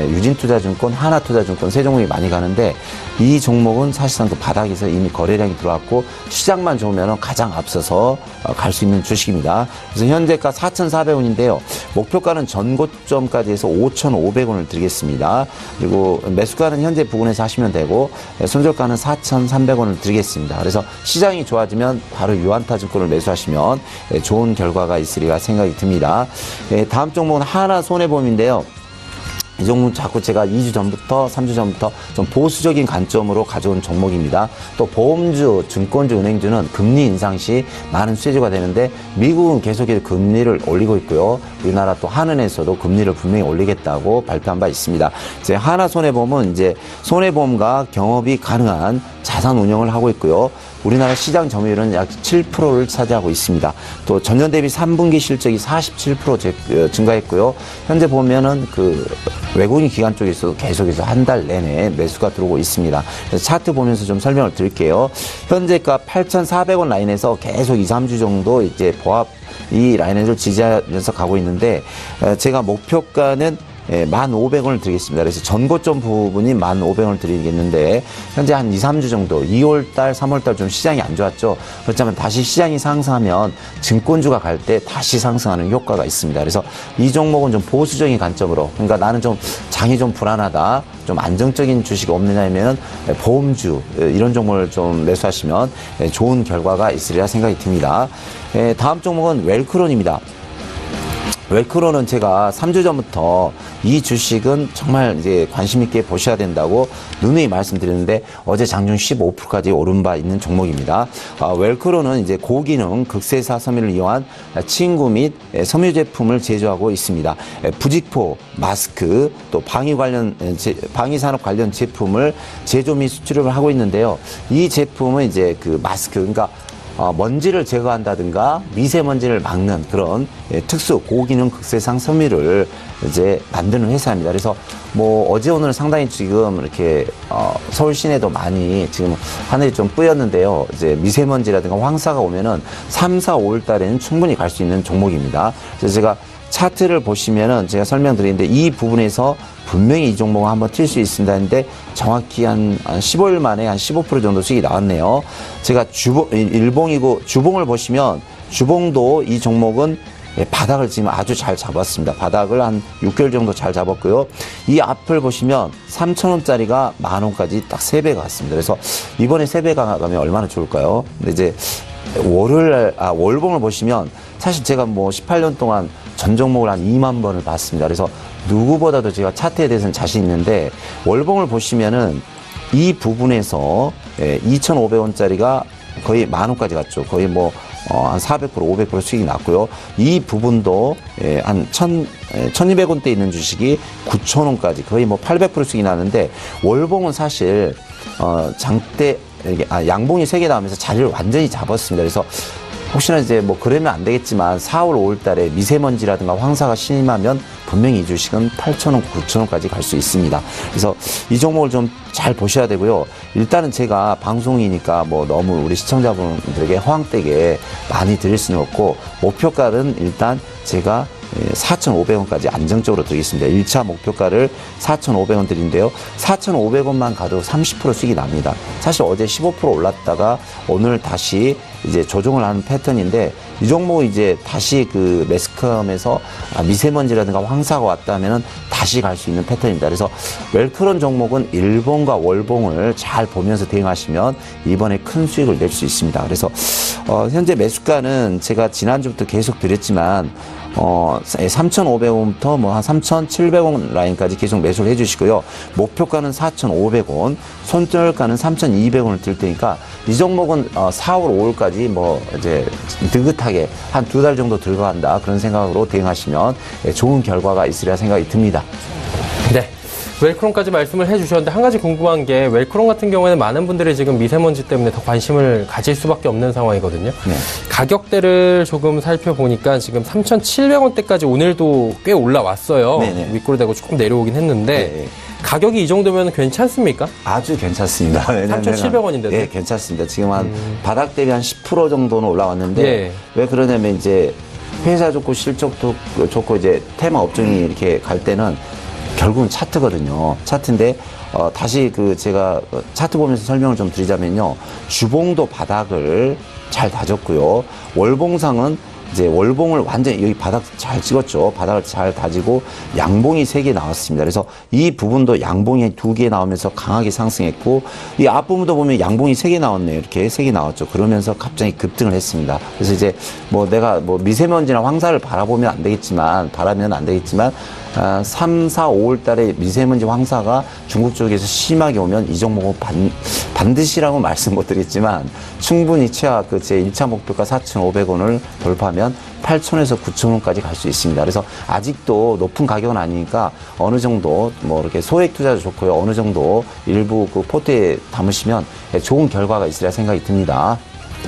유진투자증권, 하나투자증권 세 종목이 많이 가는데 이 종목은 사실상 그 바닥에서 이미 거래량이 들어왔고 시장만 좋으면 가장 앞서서 갈 수 있는 주식입니다. 그래서 현재가 4,400원인데요. 목표가는 전고점까지 해서 5,500원을 드리겠습니다. 그리고 매수가는 현재 부근에서 하시면 되고 손절가는 4,300원을 드리겠습니다. 그래서 시장이 좋아지면 바로 유안타증권을 매수하시면 좋은 결과가 있으리라 생각이 듭니다. 다음 종목은 하나손해보험인데요. 이 종목 자꾸 제가 2주 전부터 3주 전부터 좀 보수적인 관점으로 가져온 종목입니다. 또 보험주, 증권주, 은행주는 금리 인상 시 많은 수혜주가 되는데 미국은 계속해서 금리를 올리고 있고요. 우리나라 또 한은에서도 금리를 분명히 올리겠다고 발표한 바 있습니다. 이제 하나손해보험은 이제 손해보험과 경업이 가능한 자산 운용을 하고 있고요. 우리나라 시장 점유율은 약 7%를 차지하고 있습니다. 또 전년 대비 3분기 실적이 47% 증가했고요. 현재 보면은 그 외국인 기관 쪽에서도 계속해서 한 달 내내 매수가 들어오고 있습니다. 그래서 차트 보면서 좀 설명을 드릴게요. 현재가 8,400원 라인에서 계속 2, 3주 정도 이제 보합 이 라인을 지지하면서 가고 있는데 제가 목표가는 1,500원을 드리겠습니다. 그래서 전고점 부분이 1,500원을 드리겠는데 현재 한 2, 3주 정도 2월달, 3월달 좀 시장이 안 좋았죠. 그렇지만 다시 시장이 상승하면 증권주가 갈 때 다시 상승하는 효과가 있습니다. 그래서 이 종목은 좀 보수적인 관점으로 그러니까 나는 좀 장이 좀 불안하다. 좀 안정적인 주식이 없느냐면 보험주 이런 종목을 좀 매수하시면 좋은 결과가 있으리라 생각이 듭니다. 다음 종목은 웰크론입니다. 웰크론은 제가 3주 전부터 이 주식은 정말 이제 관심 있게 보셔야 된다고 누누이 말씀드렸는데 어제 장중 15%까지 오른 바 있는 종목입니다. 웰크론은 이제 고기능 극세사 섬유를 이용한 침구 및 섬유 제품을 제조하고 있습니다. 부직포, 마스크, 또 방위산업 관련 제품을 제조 및 수출을 하고 있는데요. 이 제품은 이제 그 마스크, 그러니까 먼지를 제거한다든가 미세먼지를 막는 그런 특수 고기능 극세상 섬유를 이제 만드는 회사입니다. 그래서 뭐 어제 오늘 상당히 지금 이렇게 서울 시내도 많이 지금 하늘이 좀 뿌였는데요. 이제 미세먼지라든가 황사가 오면은 3, 4, 5월 달에는 충분히 갈 수 있는 종목입니다. 그래서 제가 차트를 보시면은 제가 설명드리는데 이 부분에서 분명히 이 종목을 한번 튈 수 있습니다 했는데 정확히 한 15일 만에 한 15% 정도 수익이 나왔네요. 제가 일봉이고 주봉을 보시면 주봉도 이 종목은 바닥을 지금 아주 잘 잡았습니다. 바닥을 한 6개월 정도 잘 잡았고요. 이 앞을 보시면 3,000원짜리가 10,000원까지 딱 3배가 갔습니다. 그래서 이번에 3배가 가면 얼마나 좋을까요? 근데 이제 월봉을 보시면 사실 제가 뭐 18년 동안 전 종목을 한 2만 번을 봤습니다. 그래서 누구보다도 제가 차트에 대해서는 자신 있는데 월봉을 보시면은 이 부분에서 2,500원짜리가 거의 10,000원까지 갔죠. 거의 뭐 한 400%, 500% 수익이 났고요. 이 부분도 한 1,200원대 있는 주식이 9,000원까지 거의 뭐 800% 수익이 나는데 월봉은 사실 장대 양봉이 3개 나오면서 자리를 완전히 잡았습니다. 그래서 혹시나 이제 뭐 그러면 안 되겠지만 4월, 5월 달에 미세먼지라든가 황사가 심하면 분명히 이 주식은 8,000원, 9,000원까지 갈 수 있습니다. 그래서 이 종목을 좀 잘 보셔야 되고요. 일단은 제가 방송이니까 뭐 너무 우리 시청자분들에게 허황되게 많이 드릴 수는 없고 목표가는 일단 제가 4,500원까지 안정적으로 드리겠습니다. 1차 목표가를 4,500원 드린데요. 4,500원만 가도 30% 수익이 납니다. 사실 어제 15% 올랐다가 오늘 다시 이제 조정을 하는 패턴인데 이 종목은 이제 다시 그 매스컴에서 미세먼지라든가 황사가 왔다 하면은 다시 갈 수 있는 패턴입니다. 그래서 웰크론 종목은 일봉과 월봉을 잘 보면서 대응하시면 이번에 큰 수익을 낼 수 있습니다. 그래서 현재 매수가는 제가 지난주부터 계속 드렸지만 3,500원부터 뭐 한 3,700원 라인까지 계속 매수를 해주시고요. 목표가는 4,500원, 손절가는 3,200원을 들 테니까 이 종목은 4월, 5월까지 뭐 이제 느긋하게 한 2달 정도 들어간다 그런 생각으로 대응하시면 좋은 결과가 있으리라 생각이 듭니다. 네. 웰크론까지 말씀을 해주셨는데 한 가지 궁금한 게 웰크론 같은 경우에는 많은 분들이 지금 미세먼지 때문에 더 관심을 가질 수밖에 없는 상황이거든요. 네. 가격대를 조금 살펴보니까 지금 3,700원대까지 오늘도 꽤 올라왔어요. 네네. 윗골 대고 조금 내려오긴 했는데 네네. 가격이 이 정도면 괜찮습니까? 아주 괜찮습니다. 3,700원인데도. 네, 괜찮습니다. 지금 한 바닥 대비 한 10% 정도는 올라왔는데 네. 왜 그러냐면 이제 회사 좋고 실적도 좋고 이제 테마 업종이 이렇게 갈 때는 결국은 차트거든요. 차트인데 다시 그 제가 차트 보면서 설명을 좀 드리자면요. 주봉도 바닥을 잘 다졌고요. 월봉상은 이제 월봉을 완전히 여기 바닥 잘 찍었죠. 바닥을 잘 다지고 양봉이 3개 나왔습니다. 그래서 이 부분도 양봉이 2개 나오면서 강하게 상승했고 이 앞부분도 보면 양봉이 3개 나왔네요. 이렇게 3개 나왔죠. 그러면서 갑자기 급등을 했습니다. 그래서 이제 뭐 내가 뭐 미세먼지나 황사를 바라면 안 되겠지만 3, 4, 5월 달에 미세먼지 황사가 중국 쪽에서 심하게 오면 이 종목은 반드시라고 말씀 못 드리겠지만 충분히 최하 그 제 1차 목표가 4,500원을 돌파하면 8,000원에서 9,000원까지 갈 수 있습니다. 그래서 아직도 높은 가격은 아니니까 어느 정도 뭐 이렇게 소액 투자도 좋고요. 어느 정도 일부 그 포트에 담으시면 좋은 결과가 있으리라 생각이 듭니다.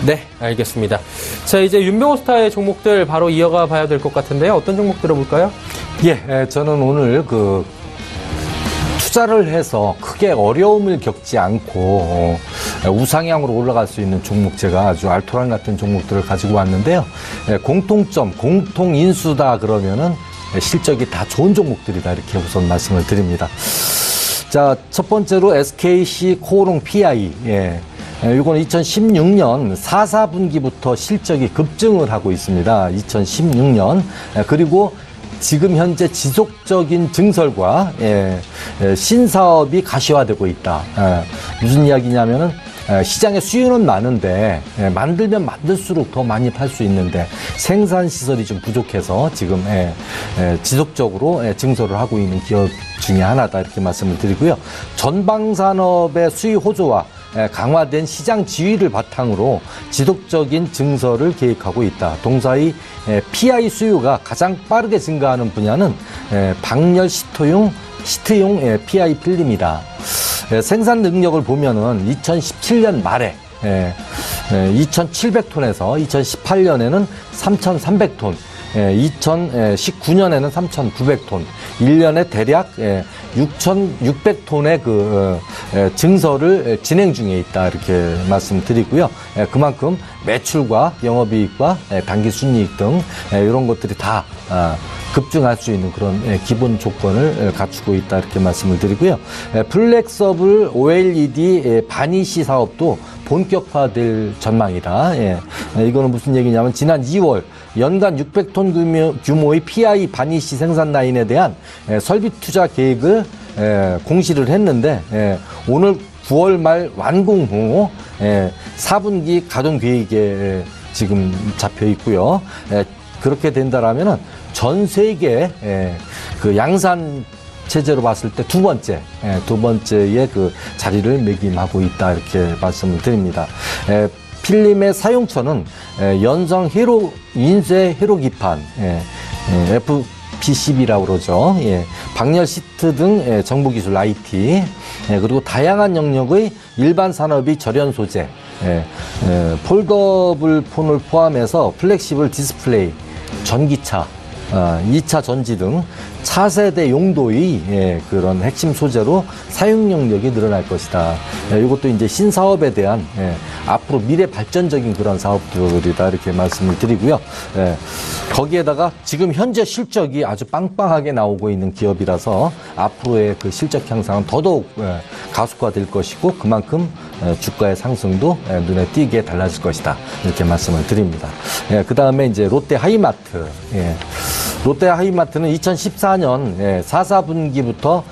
네, 알겠습니다. 자, 이제 윤병호 스타의 종목들 바로 이어가 봐야 될 것 같은데요. 어떤 종목 들어볼까요? 예, 저는 오늘 투자를 해서 크게 어려움을 겪지 않고 우상향으로 올라갈 수 있는 종목 제가 아주 알토란 같은 종목들을 가지고 왔는데요. 공통점, 공통인수다 그러면은 실적이 다 좋은 종목들이다 이렇게 우선 말씀을 드립니다. 자, 첫 번째로 SKC 코오롱 PI. 이건 2016년 4분기부터 실적이 급증을 하고 있습니다. 2016년. 그리고 지금 현재 지속적인 증설과 신사업이 가시화되고 있다. 무슨 이야기냐면은 시장에 수요는 많은데 만들면 만들수록 더 많이 팔 수 있는데 생산 시설이 좀 부족해서 지금 지속적으로 증설을 하고 있는 기업 중에 하나다 이렇게 말씀을 드리고요. 전방산업의 수요 호조와 강화된 시장 지위를 바탕으로 지속적인 증설을 계획하고 있다. 동사의 PI 수요가 가장 빠르게 증가하는 분야는 방열 시트용 PI 필름이다. 생산 능력을 보면은 2017년 말에 2,700톤에서 2018년에는 3,300톤, 2019년에는 3,900톤, 1년에 대략 6,600톤의 증설을 진행 중에 있다 이렇게 말씀드리고요. 그만큼 매출과 영업이익과 당기순이익 등 이런 것들이 다 급증할 수 있는 그런 기본 조건을 갖추고 있다 이렇게 말씀을 드리고요. 플렉서블 OLED 바니시 사업도 본격화될 전망이다. 이거는 무슨 얘기냐면 지난 2월 연간 600톤 규모의 PI 바니시 생산 라인에 대한 설비 투자 계획을 공시를 했는데 오늘 9월 말 완공 후 4분기 가동 계획에 지금 잡혀 있고요. 그렇게 된다라면은 전 세계 그 양산 체제로 봤을 때 두 번째의 그 자리를 매김하고 있다 이렇게 말씀을 드립니다. 필름의 사용처는 연성 인쇄 회로 기판 FPCB라고 그러죠. 방열 시트 등 정보 기술 IT 그리고 다양한 영역의 일반 산업의 절연 소재, 폴더블 폰을 포함해서 플렉시블 디스플레이, 전기차, 2차 전지 등 차세대 용도의 그런 핵심 소재로 사용 영역이 늘어날 것이다. 이것도 이제 신사업에 대한 앞으로 미래 발전적인 그런 사업들이다 이렇게 말씀을 드리고요. 거기에다가 지금 현재 실적이 아주 빵빵하게 나오고 있는 기업이라서 앞으로의 그 실적 향상은 더더욱 가속화될 것이고 그만큼 주가의 상승도 눈에 띄게 달라질 것이다 이렇게 말씀을 드립니다. 그 다음에 이제 롯데 하이마트. 롯데 하이마트는 2014년 4분기부터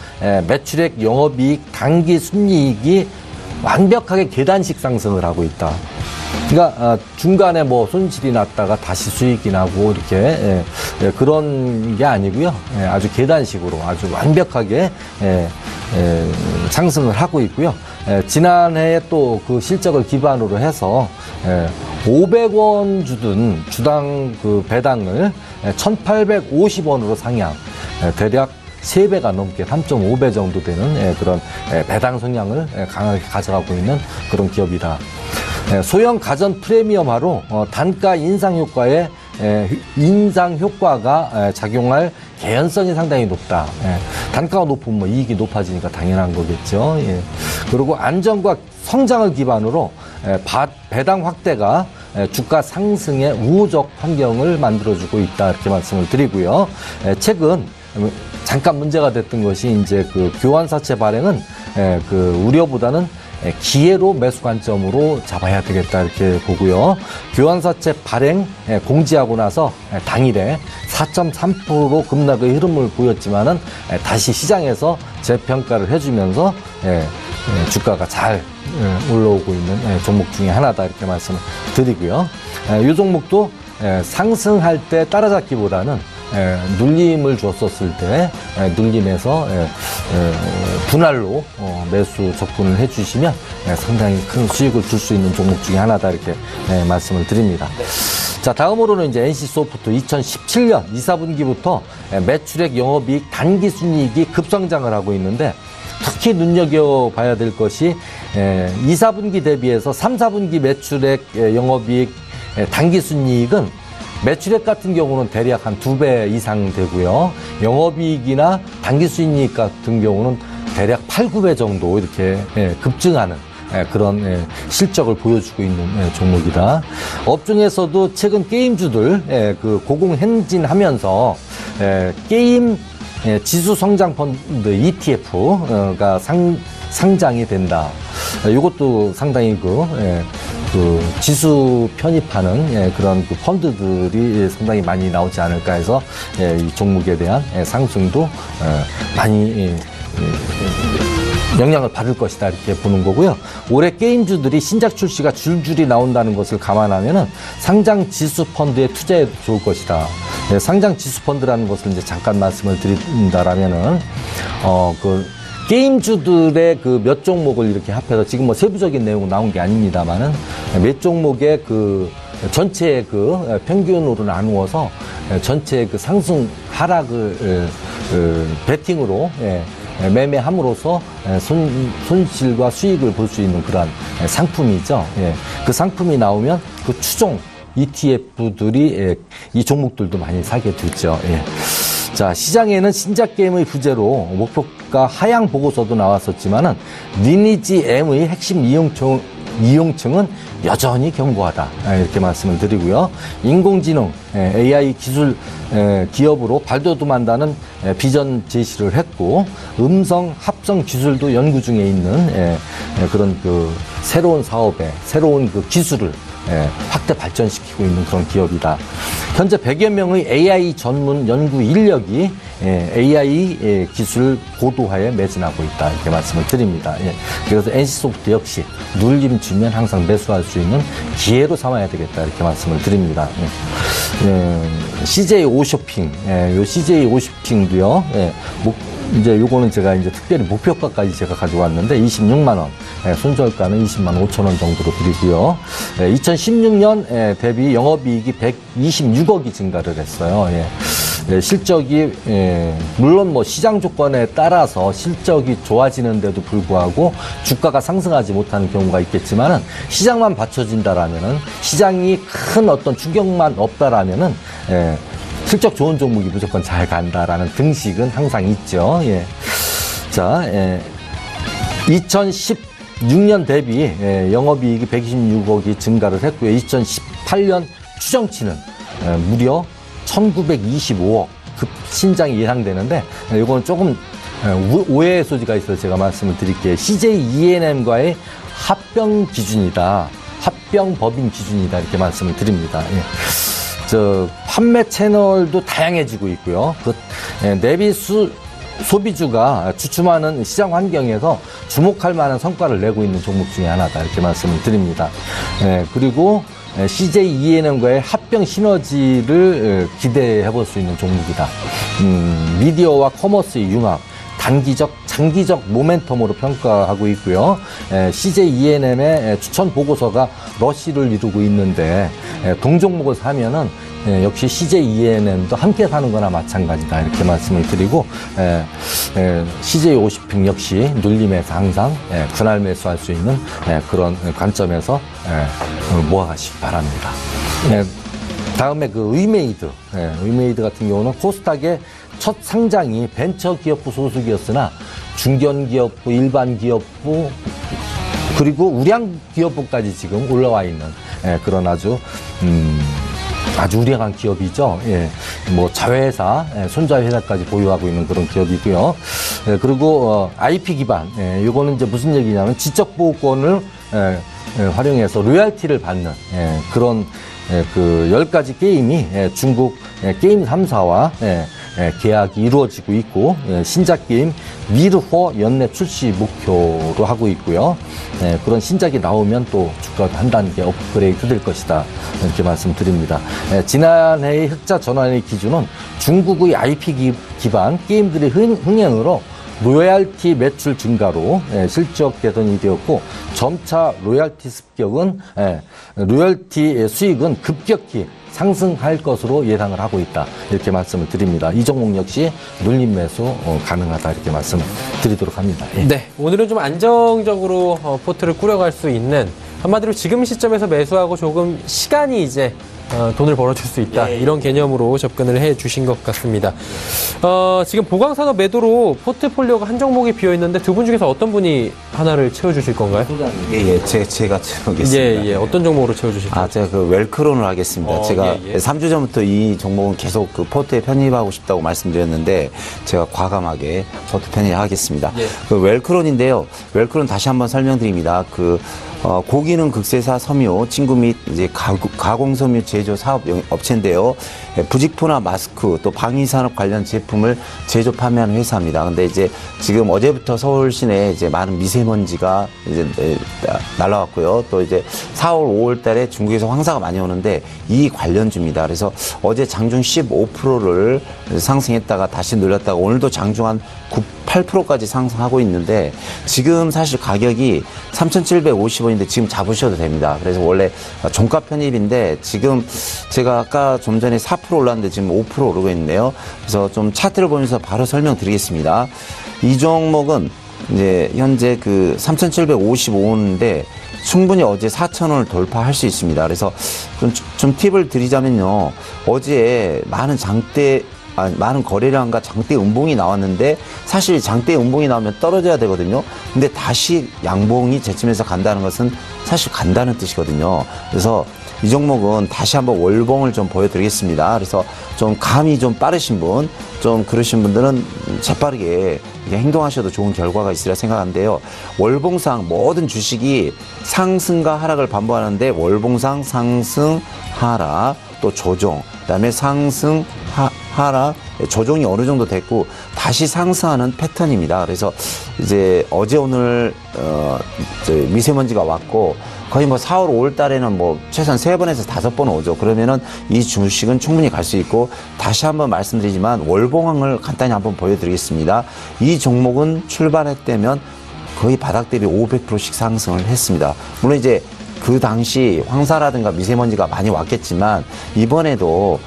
매출액, 영업이익, 당기 순이익이 완벽하게 계단식 상승을 하고 있다. 그러니까 중간에 뭐 손실이 났다가 다시 수익이 나고 이렇게 그런 게 아니고요. 아주 계단식으로 아주 완벽하게 상승을 하고 있고요. 지난해에 또 그 실적을 기반으로 해서 500원 주던 주당 그 배당을 1,850원으로 상향, 대략 3배가 넘게 3.5배 정도 되는 그런 배당 성향을 강하게 가져가고 있는 그런 기업이다. 소형 가전 프리미엄화로 단가 인상 효과가 작용할 개연성이 상당히 높다. 단가가 높으면 뭐 이익이 높아지니까 당연한 거겠죠. 그리고 안정과 성장을 기반으로 배당 확대가 주가 상승의 우호적 환경을 만들어주고 있다 이렇게 말씀을 드리고요. 최근 잠깐 문제가 됐던 것이 이제 그 교환사채 발행은 그 우려보다는 기회로 매수 관점으로 잡아야 되겠다 이렇게 보고요. 교환사채 발행 공지하고 나서 당일에 4.3% 급락의 흐름을 보였지만은 다시 시장에서 재평가를 해주면서 주가가 잘 올라오고 있는 종목 중에 하나다 이렇게 말씀을 드리고요. 이 종목도 상승할 때 따라잡기보다는 눌림을 줬었을 때 눌림에서 분할로 매수 접근을 해주시면 상당히 큰 수익을 줄 수 있는 종목 중에 하나다 이렇게 말씀을 드립니다. 자, 다음으로는 이제 NC소프트 2017년 2, 4분기부터 매출액, 영업이익, 단기순이익이 급성장을 하고 있는데 특히 눈여겨봐야 될 것이 2, 4분기 대비해서 3, 4분기 매출액, 영업이익, 단기순이익은 매출액 같은 경우는 대략 한 2배 이상 되고요. 영업이익이나 단기순이익 같은 경우는 대략 8, 9배 정도 이렇게 급증하는 그런 실적을 보여주고 있는 종목이다. 업종에서도 최근 게임주들 그 고공행진하면서 게임 지수 성장 펀드 ETF가 상장이 된다. 이것도 상당히 그 지수 편입하는 그런 그 펀드들이 상당히 많이 나오지 않을까 해서 이 종목에 대한 상승도 많이 영향을 받을 것이다 이렇게 보는 거고요. 올해 게임주들이 신작 출시가 줄줄이 나온다는 것을 감안하면은 상장 지수 펀드에 투자해도 좋을 것이다. 상장 지수 펀드라는 것을 이제 잠깐 말씀을 드린다라면은 그 게임주들의 그 몇 종목을 이렇게 합해서 지금 뭐 세부적인 내용은 나온 게 아닙니다만은 몇 종목의 그 전체의 그 평균으로 나누어서 전체의 그 상승 하락을 베팅으로 매매함으로써 손실과 수익을 볼 수 있는 그런 상품이죠. 그 상품이 나오면 그 추종 ETF들이 이 종목들도 많이 사게 되죠. 자, 시장에는 신작 게임의 부재로 목표가 하향 보고서도 나왔었지만은 리니지 M의 핵심 이용층은 여전히 견고하다 이렇게 말씀을 드리고요. 인공지능 AI 기술 기업으로 발돋움한다는 비전 제시를 했고 음성 합성 기술도 연구 중에 있는 그런 그 새로운 사업에 새로운 그 기술을 확대 발전시키고 있는 그런 기업이다. 현재 100여 명의 AI 전문 연구 인력이 AI 기술 고도화에 매진하고 있다. 이렇게 말씀을 드립니다. 그래서 NC소프트 역시 눌림 주면 항상 매수할 수 있는 기회로 삼아야 되겠다. 이렇게 말씀을 드립니다. CJ 오쇼핑, 요 CJ 오쇼핑도요, 이제 요거는 제가 이제 특별히 목표가까지 제가 가지고 왔는데 26만 원, 손절가는 20만 5천 원 정도로 드리고요. 2016년 대비 영업이익이 126억이 증가를 했어요. 실적이 물론 뭐 시장 조건에 따라서 실적이 좋아지는데도 불구하고 주가가 상승하지 못하는 경우가 있겠지만은 시장만 받쳐진다라면은 시장이 큰 어떤 충격만 없다라면은 실적 좋은 종목이 무조건 잘 간다라는 등식은 항상 있죠. 자, 2016년 대비 영업이익이 126억이 증가를 했고요. 2018년 추정치는 무려 1925억 급 신장이 예상되는데 이거는 조금 오해의 소지가 있어서 제가 말씀을 드릴게요. CJ E&M과의 합병 기준이다. 합병 법인 기준이다. 이렇게 말씀을 드립니다. 판매 채널도 다양해지고 있고요. 내비 소비주가 주춤하는 시장 환경에서 주목할 만한 성과를 내고 있는 종목 중에 하나다. 이렇게 말씀을 드립니다. 그리고 CJ E&M과의 합병 시너지를 기대해 볼 수 있는 종목이다. 미디어와 커머스의 융합, 단기적, 장기적 모멘텀으로 평가하고 있고요. CJ E&M의 추천 보고서가 러시를 이루고 있는데 동종목을 사면은 역시 CJ E&M도 함께 사는 거나 마찬가지다. 이렇게 말씀을 드리고 CJ 오쇼핑 역시 눌림에서 항상 분할 매수할 수 있는 그런 관점에서 모아가시기 바랍니다. 다음에 그 의메이드 같은 경우는 코스닥의 첫 상장이 벤처기업부 소속이었으나 중견기업부, 일반기업부 그리고 우량기업부까지 지금 올라와 있는 그런 아주 우량한 기업이죠. 뭐 자회사, 손자회사까지 보유하고 있는 그런 기업이고요. 그리고 IP 기반, 이거는 이제 무슨 얘기냐면 지적보호권을 활용해서 로열티를 받는 그런 그 10가지 게임이 중국 게임 3사와 계약이 이루어지고 있고 신작 게임 미르호 연내 출시 목표로 하고 있고요. 그런 신작이 나오면 또 주가도 한 단계 업그레이드 될 것이다. 이렇게 말씀드립니다. 지난해의 흑자 전환의 기준은 중국의 IP 기반 게임들의 흥행으로 로열티 매출 증가로 실적 개선이 되었고 점차 로열티 수익은 급격히 상승할 것으로 예상을 하고 있다. 이렇게 말씀을 드립니다. 이 종목 역시 눌림 매수 가능하다. 이렇게 말씀을 드리도록 합니다. 네, 오늘은 좀 안정적으로 포트를 꾸려갈 수 있는 한마디로 지금 시점에서 매수하고 조금 시간이 이제 돈을 벌어줄 수 있다. 이런 개념으로 접근을 해 주신 것 같습니다. 지금 보강산업 매도로 포트폴리오가 한 종목이 비어있는데 두 분 중에서 어떤 분이 하나를 채워주실 건가요? 제가 채우겠습니다. 어떤 종목으로 채워주실 건가요? 제가 그 웰크론을 하겠습니다. 제가 3주 전부터 이 종목은 계속 그 포트에 편입하고 싶다고 말씀드렸는데 제가 과감하게 포트 편입하겠습니다. 그 웰크론인데요. 웰크론 다시 한번 설명드립니다. 고기능 극세사 섬유, 친구 및 이제 가공섬유 제조 사업 업체인데요. 부직포나 마스크 또 방위산업 관련 제품을 제조 판매하는 회사입니다. 근데 이제 지금 어제부터 서울 시내에 이제 많은 미세먼지가 이제 날라왔고요. 또 이제 4월, 5월 달에 중국에서 황사가 많이 오는데 이 관련주입니다. 그래서 어제 장중 15%를 상승했다가 다시 늘렸다가 오늘도 장중 한 8%까지 상승하고 있는데 지금 사실 가격이 3,750원인데 지금 잡으셔도 됩니다. 그래서 원래 종가 편입인데 지금 제가 아까 좀 전에 4% 올랐는데 지금 5% 오르고 있네요. 그래서 좀 차트를 보면서 바로 설명드리겠습니다. 이 종목은 이제 현재 그 3,755원인데 충분히 어제 4,000원을 돌파할 수 있습니다. 그래서 좀 팁을 드리자면요. 어제 많은 거래량과 장대 음봉이 나왔는데 사실 장대 음봉이 나오면 떨어져야 되거든요. 근데 다시 양봉이 제치면서 간다는 것은 사실 간다는 뜻이거든요. 그래서 이 종목은 다시 한번 월봉을 좀 보여드리겠습니다. 그래서 좀 감이 좀 빠르신 분, 좀 그러신 분들은 재빠르게 행동하셔도 좋은 결과가 있으리라 생각하는데요. 월봉상 모든 주식이 상승과 하락을 반복하는데 월봉상 상승, 하락, 또 조정, 그다음에 상승, 하락, 조정이 어느 정도 됐고 다시 상승하는 패턴입니다. 그래서 이제 어제 오늘 미세먼지가 왔고 거의 뭐 4월, 5월 달에는 뭐 최소한 3번에서 5번 오죠. 그러면은 이 주식은 충분히 갈 수 있고 다시 한번 말씀드리지만 월봉항을 간단히 한번 보여드리겠습니다. 이 종목은 출발했다면 거의 바닥 대비 500%씩 상승을 했습니다. 물론 이제 그 당시 황사라든가 미세먼지가 많이 왔겠지만 이번에도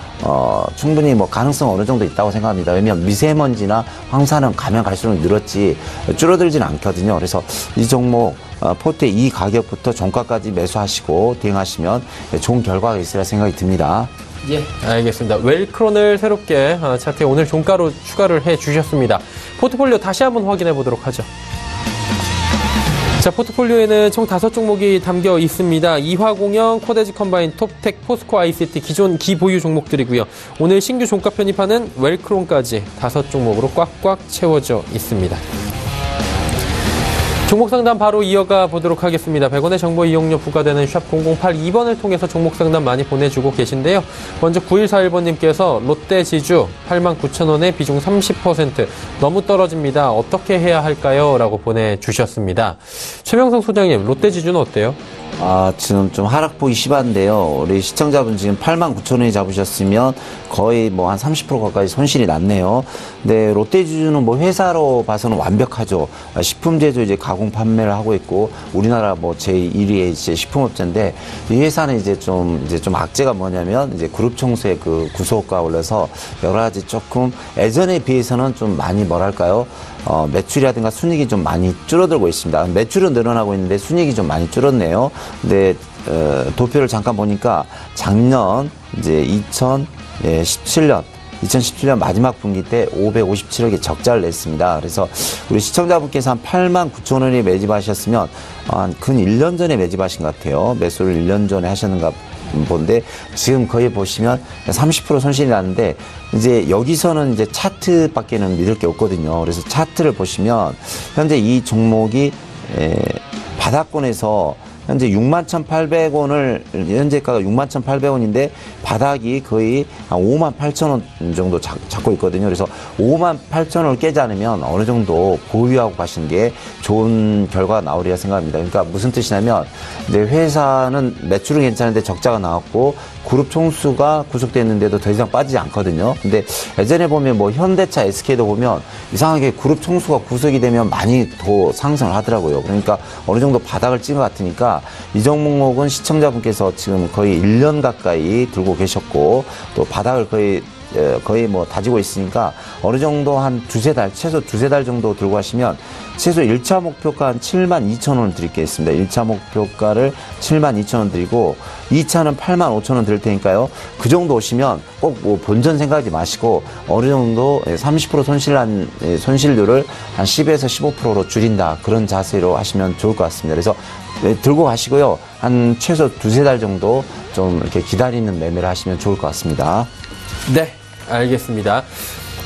충분히 뭐 가능성 어느 정도 있다고 생각합니다. 왜냐하면 미세먼지나 황사는 가면 갈수록 늘었지 줄어들진 않거든요. 그래서 이 종목 포트의 이 가격부터 종가까지 매수하시고 대응하시면 좋은 결과가 있으리라 생각이 듭니다. 예, 알겠습니다. 웰크론을 새롭게 차트에 오늘 종가로 추가를 해 주셨습니다. 포트폴리오 다시 한번 확인해 보도록 하죠. 자, 포트폴리오에는 총 5종목이 담겨 있습니다. 이화공영, 코데지 컴바인, 톱텍, 포스코 ICT 기존 기보유 종목들이고요. 오늘 신규 종가 편입하는 웰크론까지 5종목으로 꽉꽉 채워져 있습니다. 종목 상담 바로 이어가 보도록 하겠습니다. 100원의 정보 이용료 부과되는 샵 0082번을 통해서 종목 상담 많이 보내주고 계신데요. 먼저 9141번님께서 롯데지주 89,000원에 비중 30% 너무 떨어집니다. 어떻게 해야 할까요? 라고 보내주셨습니다. 최명성 소장님, 롯데지주는 어때요? 지금 좀 하락폭이 심한데요. 우리 시청자분 지금 89,000원에 잡으셨으면 거의 뭐 한 30% 가까이 손실이 났네요. 근데 롯데지주는 뭐 회사로 봐서는 완벽하죠. 식품 제조 이제 가공 판매를 하고 있고 우리나라 뭐 제1위의 이제 식품업체인데 이 회사는 이제 좀 악재가 뭐냐면 이제 그룹 청수의 그 구속과 올라서 여러 가지 조금 예전에 비해서는 좀 많이 뭐랄까요? 매출이라든가 순이익이 좀 많이 줄어들고 있습니다. 매출은 늘어나고 있는데 순이익이 좀 많이 줄었네요. 근데 도표를 잠깐 보니까 작년 이제 2017년 마지막 분기 때 557억의 적자를 냈습니다. 그래서 우리 시청자분께서 한 89,000원에 매집하셨으면 한 근 1년 전에 매집하신 것 같아요. 매수를 1년 전에 하셨는가 본데 지금 거의 보시면 30% 손실이 나는데 이제 여기서는 이제 차트밖에는 믿을 게 없거든요. 그래서 차트를 보시면 현재 이 종목이 바닥권에서 현재 61,800원을 현재가가 61,800원인데 바닥이 거의 한 58,000원 정도 잡고 있거든요. 그래서 58,000원을 깨지 않으면 어느 정도 보유하고 가시는 게 좋은 결과가 나오리라 생각합니다. 그러니까 무슨 뜻이냐면 이제 회사는 매출은 괜찮은데 적자가 나왔고 그룹 총수가 구속됐는데도 더 이상 빠지지 않거든요. 근데 예전에 보면 뭐 현대차, SK도 보면 이상하게 그룹 총수가 구속이 되면 많이 더 상승을 하더라고요. 그러니까 어느 정도 바닥을 찍은 것 같으니까 이 종목은 시청자분께서 지금 거의 1년 가까이 들고 계셨고 또 바닥을 거의 뭐 다지고 있으니까 어느 정도 한 최소 두세 달 정도 들고 하시면 최소 1차 목표가 한 72,000원을 드리겠습니다. 1차 목표가를 72,000원 드리고 2차는 85,000원 드릴 테니까요. 그 정도 오시면 꼭 뭐 본전 생각하지 마시고 어느 정도 30% 손실률을 한 10에서 15%로 줄인다. 그런 자세로 하시면 좋을 것 같습니다. 그래서 들고 가시고요. 한 최소 두세 달 정도 좀 이렇게 기다리는 매매를 하시면 좋을 것 같습니다. 네, 알겠습니다.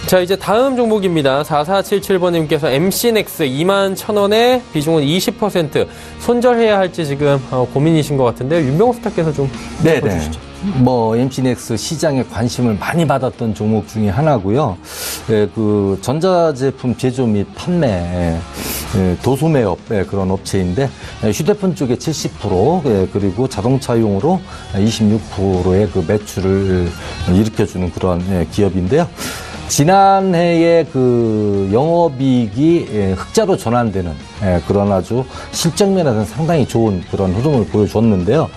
자, 이제 다음 종목입니다. 4477번님께서 MC넥스 21,000원에 비중은 20% 손절해야 할지 지금 고민이신 것 같은데 윤병호스타께서 좀 짚어주시죠. 뭐 MC넥스 시장에 관심을 많이 받았던 종목 중에 하나고요. 그 전자제품 제조 및 판매 도소매업 그런 업체인데 휴대폰 쪽에 70% 그리고 자동차용으로 26%의 그 매출을 일으켜주는 그런 기업인데요. 지난해에 그 영업이익이 흑자로 전환되는 그런 아주 실적 면에서는 상당히 좋은 그런 흐름을 보여줬는데요.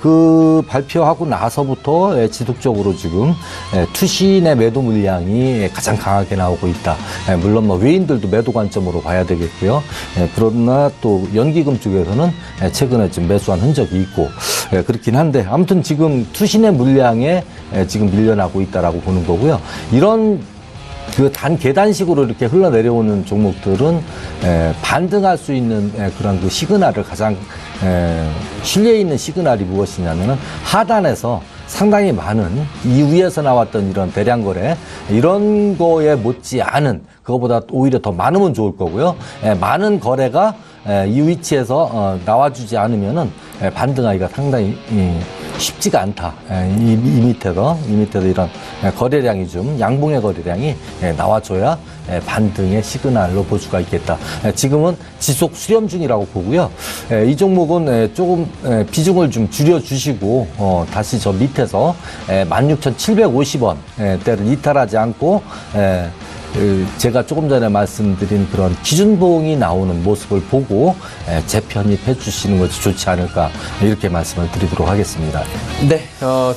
그 발표하고 나서부터 지속적으로 지금 투신의 매도 물량이 가장 강하게 나오고 있다. 물론 뭐 외인들도 매도 관점으로 봐야 되겠고요. 그러나 또 연기금 쪽에서는 최근에 좀 매수한 흔적이 있고 그렇긴 한데 아무튼 지금 투신의 물량에 지금 밀려나고 있다라고 보는 거고요. 이런 그 단 계단식으로 이렇게 흘러내려오는 종목들은 반등할 수 있는 그런 그 시그널을 가장 신뢰 있는 시그널이 무엇이냐면은 하단에서 상당히 많은 이 위에서 나왔던 이런 대량 거래 이런 거에 못지 않은 그거보다 오히려 더 많으면 좋을 거고요. 많은 거래가 이 위치에서 나와주지 않으면은 반등하기가 상당히 쉽지가 않다. 이 밑에도 이런 거래량이 좀 양봉의 거래량이 나와줘야 반등의 시그널로 볼 수가 있겠다. 지금은 지속 수렴 중이라고 보고요. 이 종목은 조금 비중을 좀 줄여주시고 다시 저 밑에서 16,750원대를 이탈하지 않고 제가 조금 전에 말씀드린 그런 기준봉이 나오는 모습을 보고 재편입해 주시는 것이 좋지 않을까 이렇게 말씀을 드리도록 하겠습니다. 네,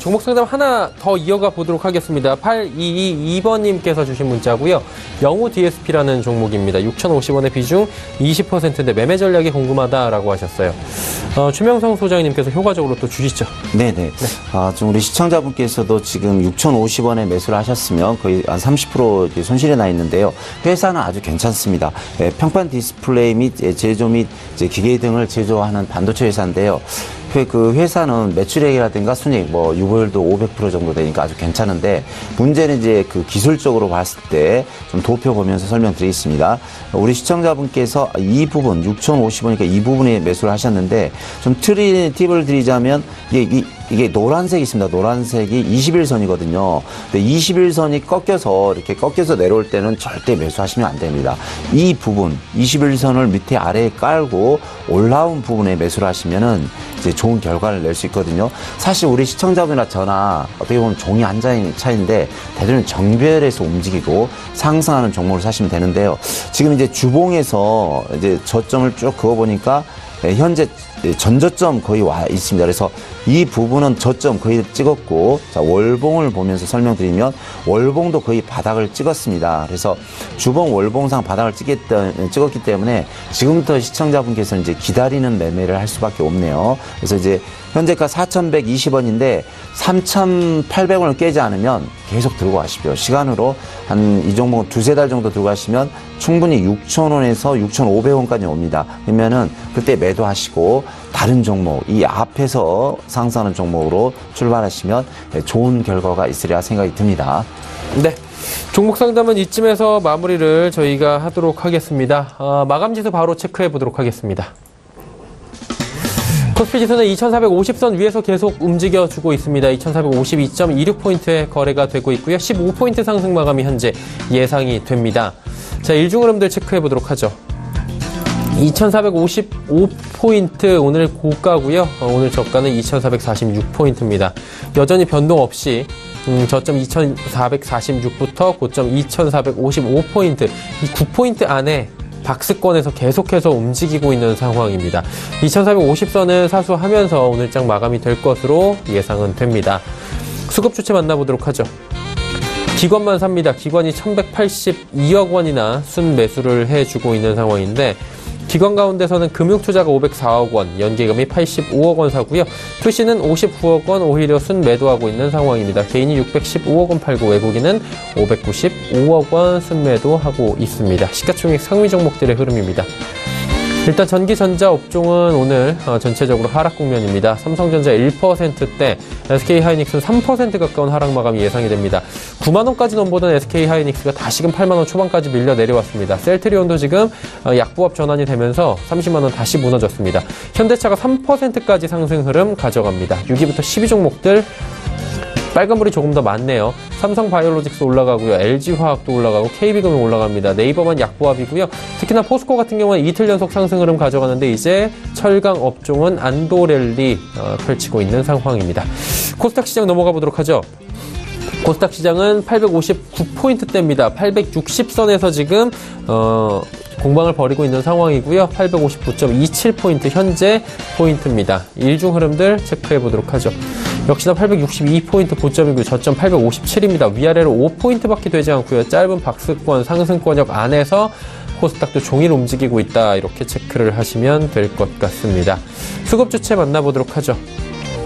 종목 상담 하나 더 이어가 보도록 하겠습니다. 8222번님께서 주신 문자고요. 영우 DSP라는 종목입니다. 6,050원의 비중 20%인데 매매 전략이 궁금하다라고 하셨어요. 추명성 소장님께서 효과적으로 또 주시죠. 네네. 좀 우리 시청자분께서도 지금 6,050원에 매수를 하셨으면 거의 한 30% 손실이 나 있는데요. 회사는 아주 괜찮습니다. 평판 디스플레이 및 제조 및 기계 등을 제조하는 반도체 회사인데요. 그 회사는 매출액이라든가 순이익 유보율도 500% 정도 되니까 아주 괜찮은데 문제는 이제 그 기술적으로 봤을 때 좀 도표 보면서 설명드리겠습니다. 우리 시청자분께서 이 부분 6,050원이니까 이 부분에 매수를 하셨는데 좀 팁을 드리자면 이게 노란색이 있습니다. 노란색이 21선이거든요. 근데 21선이 이렇게 꺾여서 내려올 때는 절대 매수하시면 안 됩니다. 이 부분 21선을 밑에 아래에 깔고 올라온 부분에 매수를 하시면은 이제 좋은 결과를 낼 수 있거든요. 사실 우리 시청자분이나 저나 어떻게 보면 종이 한 장의 차이인데 대부분 정별해서 움직이고 상승하는 종목을 사시면 되는데요. 지금 이제 주봉에서 이제 저점을 쭉 그어보니까 현재 전저점 거의 와 있습니다. 그래서 이 부분은 저점 거의 찍었고, 자, 월봉을 보면서 설명드리면 월봉도 거의 바닥을 찍었습니다. 그래서 주봉 월봉상 바닥을 찍었기 때문에 지금부터 시청자분께서 이제 기다리는 매매를 할 수밖에 없네요. 그래서 이제 현재가 4,120원인데 3,800원을 깨지 않으면 계속 들고 가십시오. 시간으로 한 이 종목은 두세 달 정도 들고 가시면 충분히 6,000원에서 6,500원까지 옵니다. 그러면은 그때 매도하시고 다른 종목, 이 앞에서 상승하는 종목으로 출발하시면 좋은 결과가 있으리라 생각이 듭니다. 네. 종목 상담은 이쯤에서 마무리를 저희가 하도록 하겠습니다. 마감지수 바로 체크해 보도록 하겠습니다. 코스피 지수는 2450선 위에서 계속 움직여주고 있습니다. 2452.26포인트의 거래가 되고 있고요. 15포인트 상승 마감이 현재 예상이 됩니다. 자, 일중 흐름들 체크해 보도록 하죠. 2455포인트 오늘 고가고요. 오늘 저가는 2446포인트입니다. 여전히 변동 없이 저점 2446부터 고점 2455포인트, 이 9포인트 안에 박스권에서 계속해서 움직이고 있는 상황입니다. 2450선을 사수하면서 오늘장 마감이 될 것으로 예상은 됩니다. 수급 주체 만나보도록 하죠. 기관만 삽니다. 기관이 1182억 원이나 순매수를 해주고 있는 상황인데 기관 가운데서는 금융투자가 504억 원, 연계금이 85억 원 사고요. 투시는 59억 원 오히려 순매도하고 있는 상황입니다. 개인이 615억 원 팔고 외국인은 595억 원 순매도하고 있습니다. 시가총액 상위 종목들의 흐름입니다. 일단 전기전자 업종은 오늘 전체적으로 하락 국면입니다. 삼성전자 1%대, SK하이닉스는 3% 가까운 하락 마감이 예상이 됩니다. 9만 원까지 넘보던 SK하이닉스가 다시금 8만 원 초반까지 밀려 내려왔습니다. 셀트리온도 지금 약보합 전환이 되면서 30만 원 다시 무너졌습니다. 현대차가 3%까지 상승 흐름 가져갑니다. 6위부터 10위 종목들 빨간불이 조금 더 많네요. 삼성바이오로직스 올라가고요. LG화학도 올라가고 KB금융 올라갑니다. 네이버만 약보합이고요. 특히나 포스코 같은 경우는 이틀 연속 상승 흐름 가져가는데 이제 철강 업종은 안도랠리 펼치고 있는 상황입니다. 코스닥 시장 넘어가 보도록 하죠. 코스닥 시장은 859포인트대입니다. 860선에서 지금 공방을 벌이고 있는 상황이고요. 859.27포인트 현재 포인트입니다. 일중 흐름들 체크해 보도록 하죠. 역시나 862포인트 고점이고 저점 857입니다. 위아래로 5포인트밖에 되지 않고요. 짧은 박스권, 상승권역 안에서 코스닥도 종일 움직이고 있다. 이렇게 체크를 하시면 될 것 같습니다. 수급 주체 만나보도록 하죠.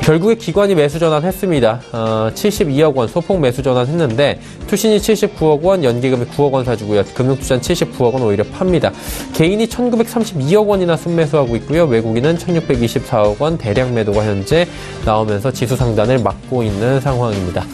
결국에 기관이 매수 전환했습니다. 72억 원 소폭 매수 전환했는데 투신이 79억 원, 연기금이 9억 원 사주고요. 금융투자는 79억 원 오히려 팝니다. 개인이 1932억 원이나 순매수하고 있고요. 외국인은 1624억 원 대량 매도가 현재 나오면서 지수 상단을 막고 있는 상황입니다.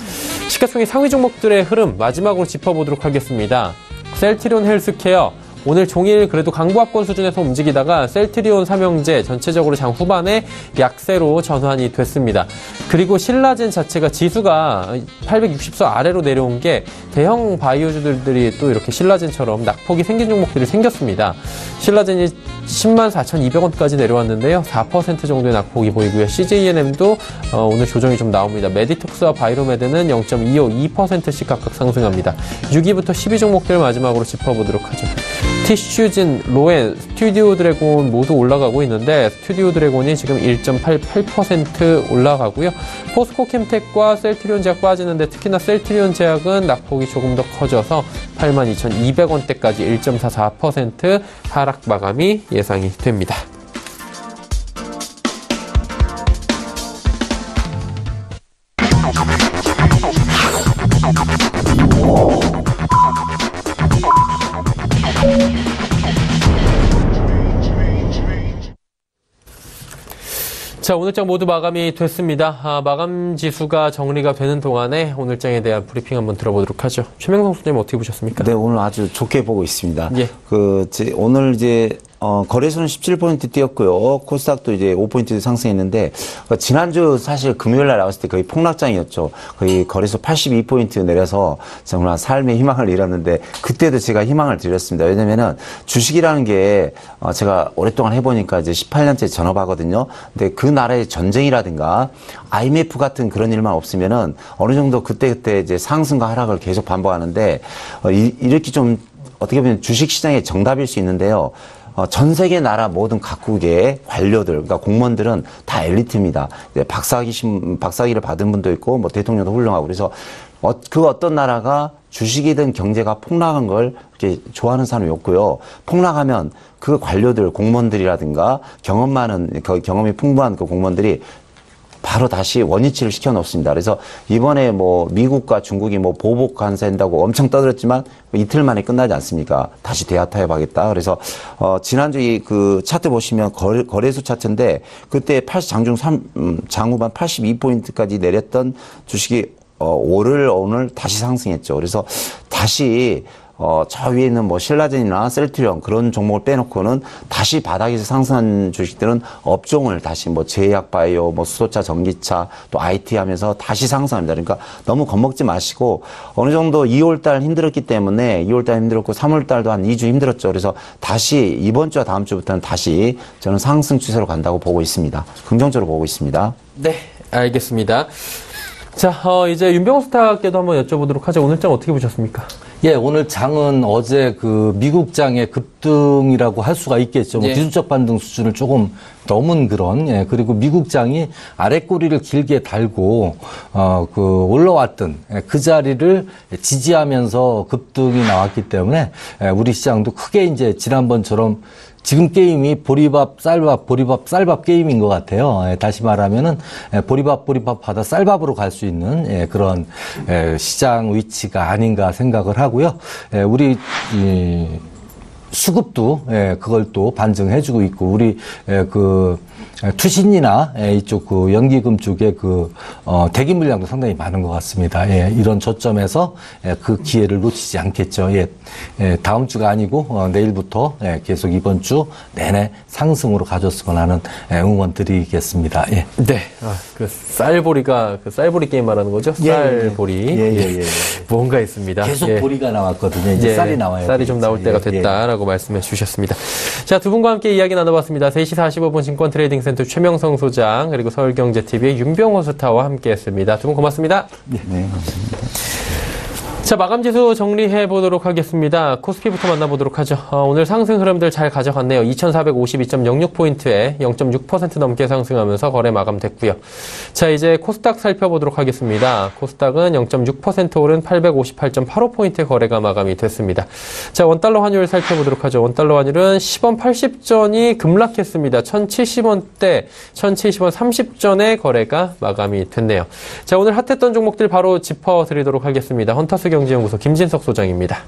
시가총액 상위 종목들의 흐름 마지막으로 짚어보도록 하겠습니다. 셀트리온 헬스케어 오늘 종일 그래도 강보합권 수준에서 움직이다가 셀트리온 삼형제 전체적으로 장 후반에 약세로 전환이 됐습니다. 그리고 신라젠 자체가 지수가 860서 아래로 내려온 게 대형 바이오주들이 또 이렇게 신라젠처럼 낙폭이 생긴 종목들이 생겼습니다. 신라젠이 104,200원까지 내려왔는데요. 4% 정도의 낙폭이 보이고요. CJNM도 오늘 조정이 좀 나옵니다. 메디톡스와 바이로메드는 0.25, 2%씩 각각 상승합니다. 6위부터 10위 종목들 마지막으로 짚어보도록 하죠. 티슈진, 로엔, 스튜디오 드래곤 모두 올라가고 있는데 스튜디오 드래곤이 지금 1.88% 올라가고요. 포스코 캠텍과 셀트리온 제약 빠지는데 특히나 셀트리온 제약은 낙폭이 조금 더 커져서 82,200원대까지 1.44% 하락 마감이 예상이 됩니다. 자, 오늘장 모두 마감이 됐습니다. 마감 지수가 정리가 되는 동안에 오늘장에 대한 브리핑 한번 들어보도록 하죠. 최명성 소장님 어떻게 보셨습니까? 네, 오늘 아주 좋게 보고 있습니다. 예. 오늘 이제 거래소는 17포인트 뛰었고요. 코스닥도 이제 5포인트 상승했는데, 지난주 사실 금요일 날 나왔을 때 거의 폭락장이었죠. 거의 거래소 82포인트 내려서 정말 삶의 희망을 잃었는데, 그때도 제가 희망을 드렸습니다. 왜냐면은 주식이라는 게 제가 오랫동안 해보니까 이제 18년째 전업하거든요. 근데 그 나라의 전쟁이라든가 IMF 같은 그런 일만 없으면은 어느 정도 그때그때 이제 상승과 하락을 계속 반복하는데, 이렇게 좀 어떻게 보면 주식시장의 정답일 수 있는데요. 전 세계 나라 모든 각국의 관료들, 그러니까 공무원들은 다 엘리트입니다. 박사학위를 받은 분도 있고, 뭐 대통령도 훌륭하고, 그래서 그 어떤 나라가 주식이든 경제가 폭락한 걸 이렇게 좋아하는 사람이 없고요. 폭락하면 그 관료들, 공무원들이라든가 경험 많은, 경험이 풍부한 그 공무원들이 바로 다시 원위치를 시켜 놓습니다. 그래서 이번에 뭐 미국과 중국이 뭐 보복 관세한다고 엄청 떠들었지만 이틀 만에 끝나지 않습니까? 다시 대화 타협하겠다. 그래서 지난주 그 차트 보시면 거래소 차트인데 그때 장후반 82포인트까지 내렸던 주식이 오늘 다시 상승했죠. 그래서 다시 저 위에 있는 뭐 신라젠이나 셀트리온 그런 종목을 빼놓고는 다시 바닥에서 상승한 주식들은 업종을 다시 뭐 제약 바이오, 뭐 수소차, 전기차, 또 IT 하면서 다시 상승합니다. 그러니까 너무 겁먹지 마시고 어느 정도 2월달 힘들었기 때문에 2월달 힘들었고 3월달도 한 2주 힘들었죠. 그래서 다시 이번 주와 다음 주부터는 다시 저는 상승 추세로 간다고 보고 있습니다. 긍정적으로 보고 있습니다. 네, 알겠습니다. 자, 이제 윤병호 스타께도 한번 여쭤보도록 하죠. 오늘 장 어떻게 보셨습니까? 예, 오늘 장은 어제 그 미국 장의 급등이라고 할 수가 있겠죠. 뭐 예. 기술적 반등 수준을 조금 넘은 그런, 예, 그리고 미국 장이 아랫꼬리를 길게 달고, 올라왔던 그 자리를 지지하면서 급등이 나왔기 때문에, 우리 시장도 크게 이제 지난번처럼 지금 게임이 보리밥, 쌀밥 게임인 것 같아요. 다시 말하면은, 보리밥 하다 쌀밥으로 갈 수 있는, 그런, 시장 위치가 아닌가 생각을 하고요. 우리, 수급도, 그걸 또 반증해주고 있고, 우리, 투신이나 이쪽 그 연기금 쪽에 대기 물량도 상당히 많은 것 같습니다. 이런 저점에서 그 기회를 놓치지 않겠죠. 다음 주가 아니고 내일부터 계속 이번 주 내내 상승으로 가졌으면 하는 응원 드리겠습니다. 예. 네. 그 쌀보리 게임 말하는 거죠? 쌀보리. 예. 뭔가 있습니다. 계속 보리가 나왔거든요. 이제 쌀이 나와요. 쌀이 좀 나올 때가 됐다라고 말씀해 주셨습니다. 자, 두 분과 함께 이야기 나눠봤습니다. 3시 45분 증권트레이딩센터 최명성 소장 그리고 서울경제TV의 윤병호 스타와 함께했습니다. 두 분 고맙습니다. 네, 감사합니다. 자, 마감지수 정리해 보도록 하겠습니다. 코스피부터 만나보도록 하죠. 오늘 상승 흐름들 잘 가져갔네요. 2452.06포인트에 0.6% 넘게 상승하면서 거래 마감됐고요. 자, 이제 코스닥 살펴보도록 하겠습니다. 코스닥은 0.6% 오른 858.85포인트 거래가 마감이 됐습니다. 자, 원달러 환율 살펴보도록 하죠. 원달러 환율은 10원 80전이 급락했습니다. 1070원대, 1070원 30전에 거래가 마감이 됐네요. 자, 오늘 핫했던 종목들 바로 짚어드리도록 하겠습니다. 헌터스 경제연구소 김진석 소장입니다.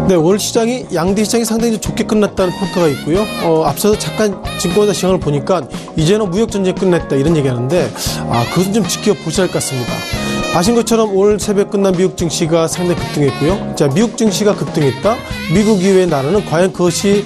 네, 오늘 시장이 양대 시장이 상당히 좋게 끝났다는 평가가 있고요. 앞서서 잠깐 증권사 시장을 보니까 이제는 무역 전쟁이 끝났다 이런 얘기하는데 그것은 좀 지켜보셔야 할 것 같습니다. 아신 것처럼 오늘 새벽 끝난 미국 증시가 상당히 급등했고요. 자, 미국 증시가 급등했다. 미국 이외의 나라는 과연 그것을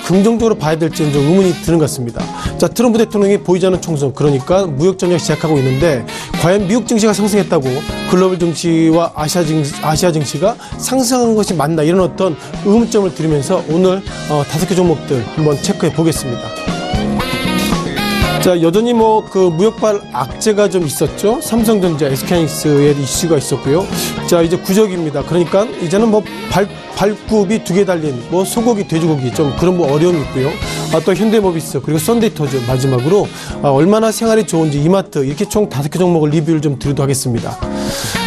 긍정적으로 봐야 될지는 좀 의문이 드는 것 같습니다. 자, 트럼프 대통령이 보이지 않는 총선, 그러니까 무역 전쟁 시작하고 있는데 과연 미국 증시가 상승했다고 글로벌 증시와 아시아 증시가 상승한 것이 맞나 이런 어떤 의문점을 드리면서 오늘 5개 종목들 한번 체크해 보겠습니다. 자, 여전히 무역발 악재가 좀 있었죠. 삼성전자, SK하이닉스의 이슈가 있었고요. 자, 이제 구적입니다. 그러니까 이제는 발굽이 2개 달린 소고기, 돼지고기 좀 그런 어려움이 있고요. 또 현대모비스 그리고 썬데이토즈 마지막으로 얼마나 생활이 좋은지 이마트 이렇게 총 5개 종목을 리뷰를 좀 드리도록 하겠습니다.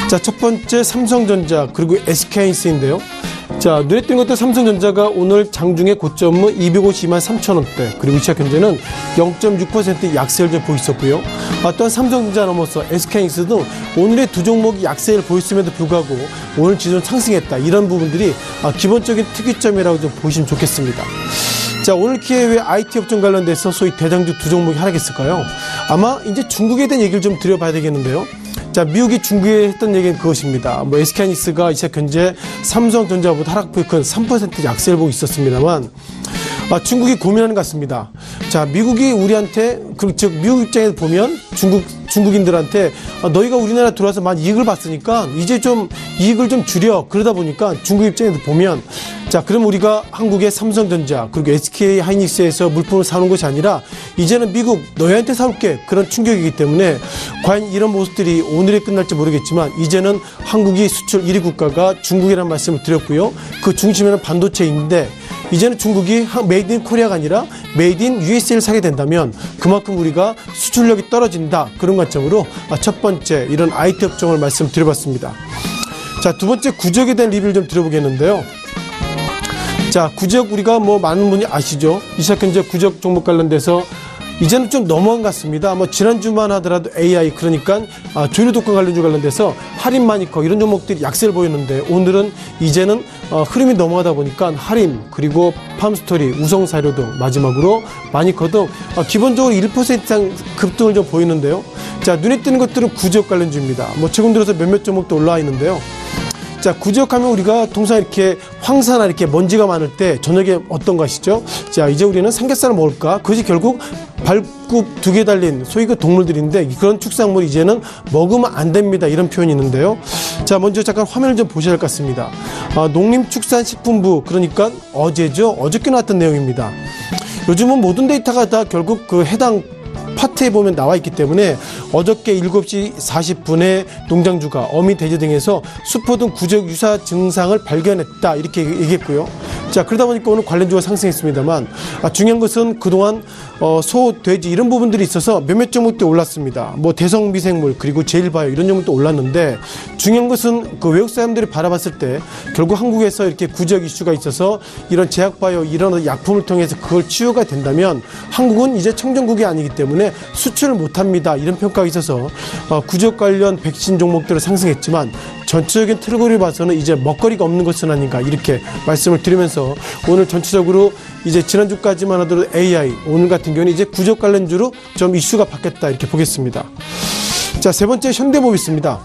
자, 첫 번째 삼성전자 그리고 SK하이닉스인데요. 자, 눈에 띄는 것도 삼성전자가 오늘 장중에 고점은 252만 3천원대 그리고 시작 현재는 0.6% 약세를 좀 보였었고요. 또한 삼성전자 넘어서 SK하이닉스도 오늘의 두 종목이 약세를 보였음에도 불구하고 오늘 지수는 상승했다. 이런 부분들이 기본적인 특이점이라고 좀 보시면 좋겠습니다. 자, 오늘 기회에 IT 업종 관련돼서 소위 대장주 두 종목이 하락했을까요? 아마 이제 중국에 대한 얘기를 좀 드려봐야 되겠는데요. 자, 미국이 중국에 했던 얘기는 그것입니다. SK하이닉스가 이제 현재 삼성전자보다 하락폭이 큰 3% 약세를 보고 있었습니다만, 중국이 고민하는 것 같습니다. 자, 미국이 우리한테, 즉, 미국 입장에서 보면 중국인들한테 너희가 우리나라 들어와서 많이 이익을 봤으니까 이제 좀 이익을 좀 줄여. 그러다 보니까 중국 입장에서 보면 자, 그럼 우리가 한국의 삼성전자 그리고 SK하이닉스에서 물품을 사는 것이 아니라 이제는 미국 너희한테 사올게 그런 충격이기 때문에 과연 이런 모습들이 오늘에 끝날지 모르겠지만 이제는 한국이 수출 1위 국가가 중국이라는 말씀을 드렸고요. 그 중심에는 반도체인데 이제는 중국이 메이드 인 코리아가 아니라 메이드 인 USA를 사게 된다면 그만큼 우리가 수출력이 떨어진다. 그런 관점으로 첫 번째 이런 IT 업종을 말씀드려봤습니다. 자, 두 번째 구적에 대한 리뷰를 좀 드려보겠는데요. 자, 구적 우리가 많은 분이 아시죠? 이 시각 현재 구적 종목 관련돼서 이제는 좀 넘어간 것 같습니다. 지난주만 하더라도 AI 그러니까 조류 독감 관련돼서 할인 마니커 이런 종목들이 약세를 보였는데 오늘은 이제는 흐름이 넘어가다 보니까 할인 그리고 팜스토리, 우성사료 등 마지막으로 마니커 등 기본적으로 1% 이상 급등을 좀 보이는데요. 자, 눈에 띄는 것들은 구적 관련주입니다. 최근 들어서 몇몇 종목도 올라와 있는데요. 자, 구적하면 우리가 통상 이렇게 황사나 이렇게 먼지가 많을 때 저녁에 어떤 거 아시죠? 자, 이제 우리는 삼겹살을 먹을까? 그것이 결국 발굽 2개 달린 소위 그 동물들인데 그런 축산물 이제는 먹으면 안 됩니다. 이런 표현이 있는데요. 자, 먼저 잠깐 화면을 좀 보셔야 할 것 같습니다. 농림축산식품부, 그러니까 어제죠. 어저께 나왔던 내용입니다. 요즘은 모든 데이터가 다 결국 그 해당 파트에 보면 나와 있기 때문에 어저께 7시 40분에 농장주가 어미, 돼지 등에서 수포 등 구적 유사 증상을 발견했다 이렇게 얘기했고요. 자, 그러다 보니까 오늘 관련주가 상승했습니다만 중요한 것은 그동안 소, 돼지 이런 부분들이 있어서 몇몇 종목도 올랐습니다. 뭐 대성미생물 그리고 제일바이오 이런 종목도 올랐는데 중요한 것은 그 외국 사람들이 바라봤을 때 결국 한국에서 이렇게 구적 이슈가 있어서 이런 제약바이오 이런 약품을 통해서 그걸 치유가 된다면 한국은 이제 청정국이 아니기 때문에 수출을 못합니다. 이런 평가가 있어서 구적 관련 백신 종목들을 상승했지만 전체적인 틀거리를 봐서는 이제 먹거리가 없는 것은 아닌가 이렇게 말씀을 드리면서 오늘 전체적으로 이제 지난주까지만 하더라도 AI, 오늘 같은 경우는 이제 구적 관련주로 좀 이슈가 바뀌었다 이렇게 보겠습니다. 자, 세 번째 현대모비스입니다.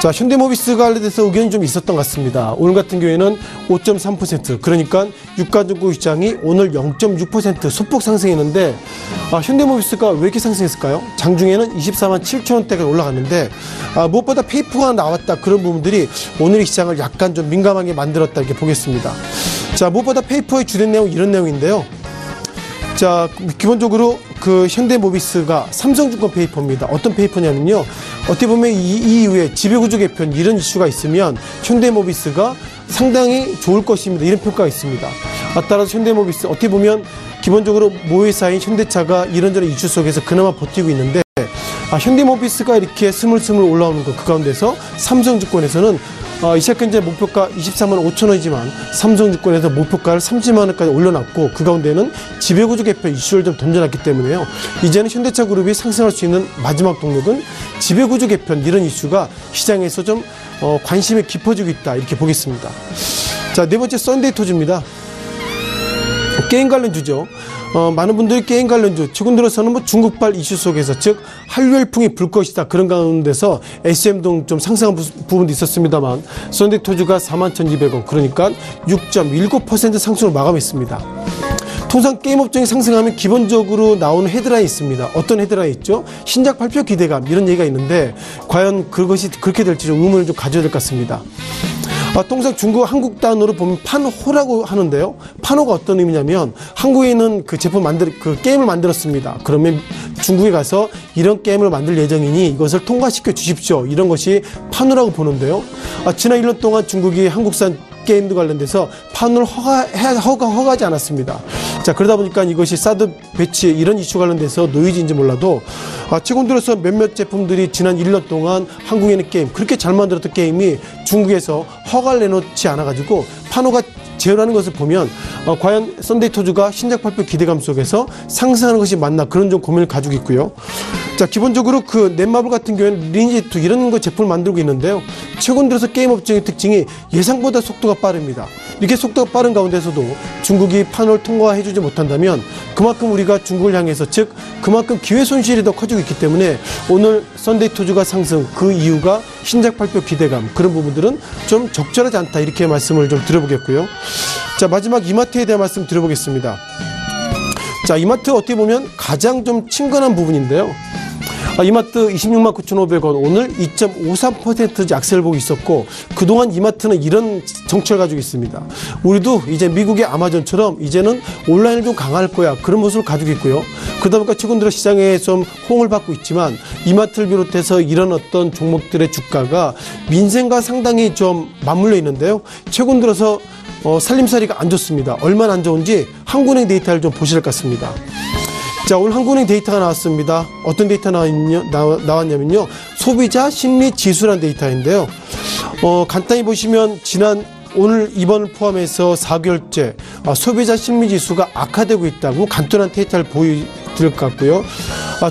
자, 현대모비스 관련돼서 의견이 좀 있었던 것 같습니다. 오늘 같은 경우에는 5.3%, 그러니까 유가증권 시장이 오늘 0.6% 소폭 상승했는데 현대모비스가 왜 이렇게 상승했을까요? 장중에는 24만 7천 원대가 올라갔는데 무엇보다 페이퍼가 나왔다, 그런 부분들이 오늘의 시장을 약간 좀 민감하게 만들었다 이렇게 보겠습니다. 자, 무엇보다 페이퍼의 주된 내용 이런 내용인데요. 자, 기본적으로 그 현대모비스가 삼성증권 페이퍼입니다. 어떤 페이퍼냐면요, 어떻게 보면 이 이후에 지배구조 개편 이런 이슈가 있으면 현대모비스가 상당히 좋을 것입니다. 이런 평가가 있습니다. 따라서 현대모비스 어떻게 보면 기본적으로 모회사인 현대차가 이런저런 이슈 속에서 그나마 버티고 있는데 현대모비스가 이렇게 스물스물 올라오는 것, 그 가운데서 삼성증권에서는 이 시각 현재 목표가 24만 5천 원이지만 삼성증권에서 목표가를 30만 원까지 올려놨고 그 가운데는 지배구조 개편 이슈를 좀 던져놨기 때문에요. 이제는 현대차 그룹이 상승할 수 있는 마지막 동력은 지배구조 개편 이런 이슈가 시장에서 좀 관심이 깊어지고 있다 이렇게 보겠습니다. 자, 네 번째 썬데이토즈입니다. 게임 관련주죠. 많은 분들이 게임 관련주, 최근 들어서는 뭐 중국발 이슈 속에서, 즉 한류 열풍이 불 것이다, 그런 가운데서 SM 등 좀 상승한 부분도 있었습니다만 썬데이토즈가 41,200원, 그러니까 6.19% 상승을 마감했습니다. 통상 게임 업종이 상승하면 기본적으로 나오는 헤드라인이 있습니다. 어떤 헤드라인이 있죠? 신작 발표 기대감 이런 얘기가 있는데 과연 그것이 그렇게 될지 좀 의문을 좀 가져야 될 것 같습니다. 통상 중국 한국 단어로 보면 판호라고 하는데요. 판호가 어떤 의미냐면 한국에 있는 그 제품 그 게임을 만들었습니다. 그러면 중국에 가서 이런 게임을 만들 예정이니 이것을 통과시켜 주십시오. 이런 것이 판호라고 보는데요. 지난 1년 동안 중국이 한국산 게임도 관련돼서 판호를 허가하지 않았습니다. 자, 그러다 보니까 이것이 사드 배치 이런 이슈 관련돼서 노이즈인지 몰라도 최근 들어서 몇몇 제품들이 지난 1년 동안 한국에 있는 게임, 그렇게 잘 만들었던 게임이 중국에서 허가를 내놓지 않아가지고 판호가 제어라는 것을 보면 과연 썬데이토즈가 신작 발표 기대감 속에서 상승하는 것이 맞나, 그런 좀 고민을 가지고 있고요. 자, 기본적으로 그 넷마블 같은 경우에는 리니지2 이런 거 제품을 만들고 있는데요. 최근 들어서 게임 업종의 특징이 예상보다 속도가 빠릅니다. 이렇게 속도가 빠른 가운데서도 중국이 판호를 통과해주지 못한다면 그만큼 우리가 중국을 향해서, 즉 그만큼 기회 손실이 더 커지고 있기 때문에 오늘 썬데이토즈가 상승, 그 이유가 신작 발표 기대감, 그런 부분들은 좀 적절하지 않다 이렇게 말씀을 좀 드려보겠고요. 자, 마지막 이마트에 대한 말씀 드려보겠습니다. 자, 이마트 어떻게 보면 가장 좀 친근한 부분인데요. 이마트 26만 9,500원, 오늘 2.53% 약세를 보고 있었고 그동안 이마트는 이런 정책을 가지고 있습니다. 우리도 이제 미국의 아마존처럼 이제는 온라인을 좀 강화할 거야, 그런 모습을 가지고 있고요. 그러다 보니까 최근 들어 시장에 좀 호응을 받고 있지만 이마트를 비롯해서 이런 어떤 종목들의 주가가 민생과 상당히 좀 맞물려 있는데요. 최근 들어서 살림살이가 안 좋습니다. 얼마나 안 좋은지 한국은행 데이터를 좀 보실 것 같습니다. 자, 오늘 한국은행 데이터가 나왔습니다. 어떤 데이터 나왔냐면요. 소비자 심리 지수라는 데이터인데요. 간단히 보시면 오늘 이번을 포함해서 4개월째 소비자 심리 지수가 악화되고 있다고 간단한 데이터를 드릴 것 같고요.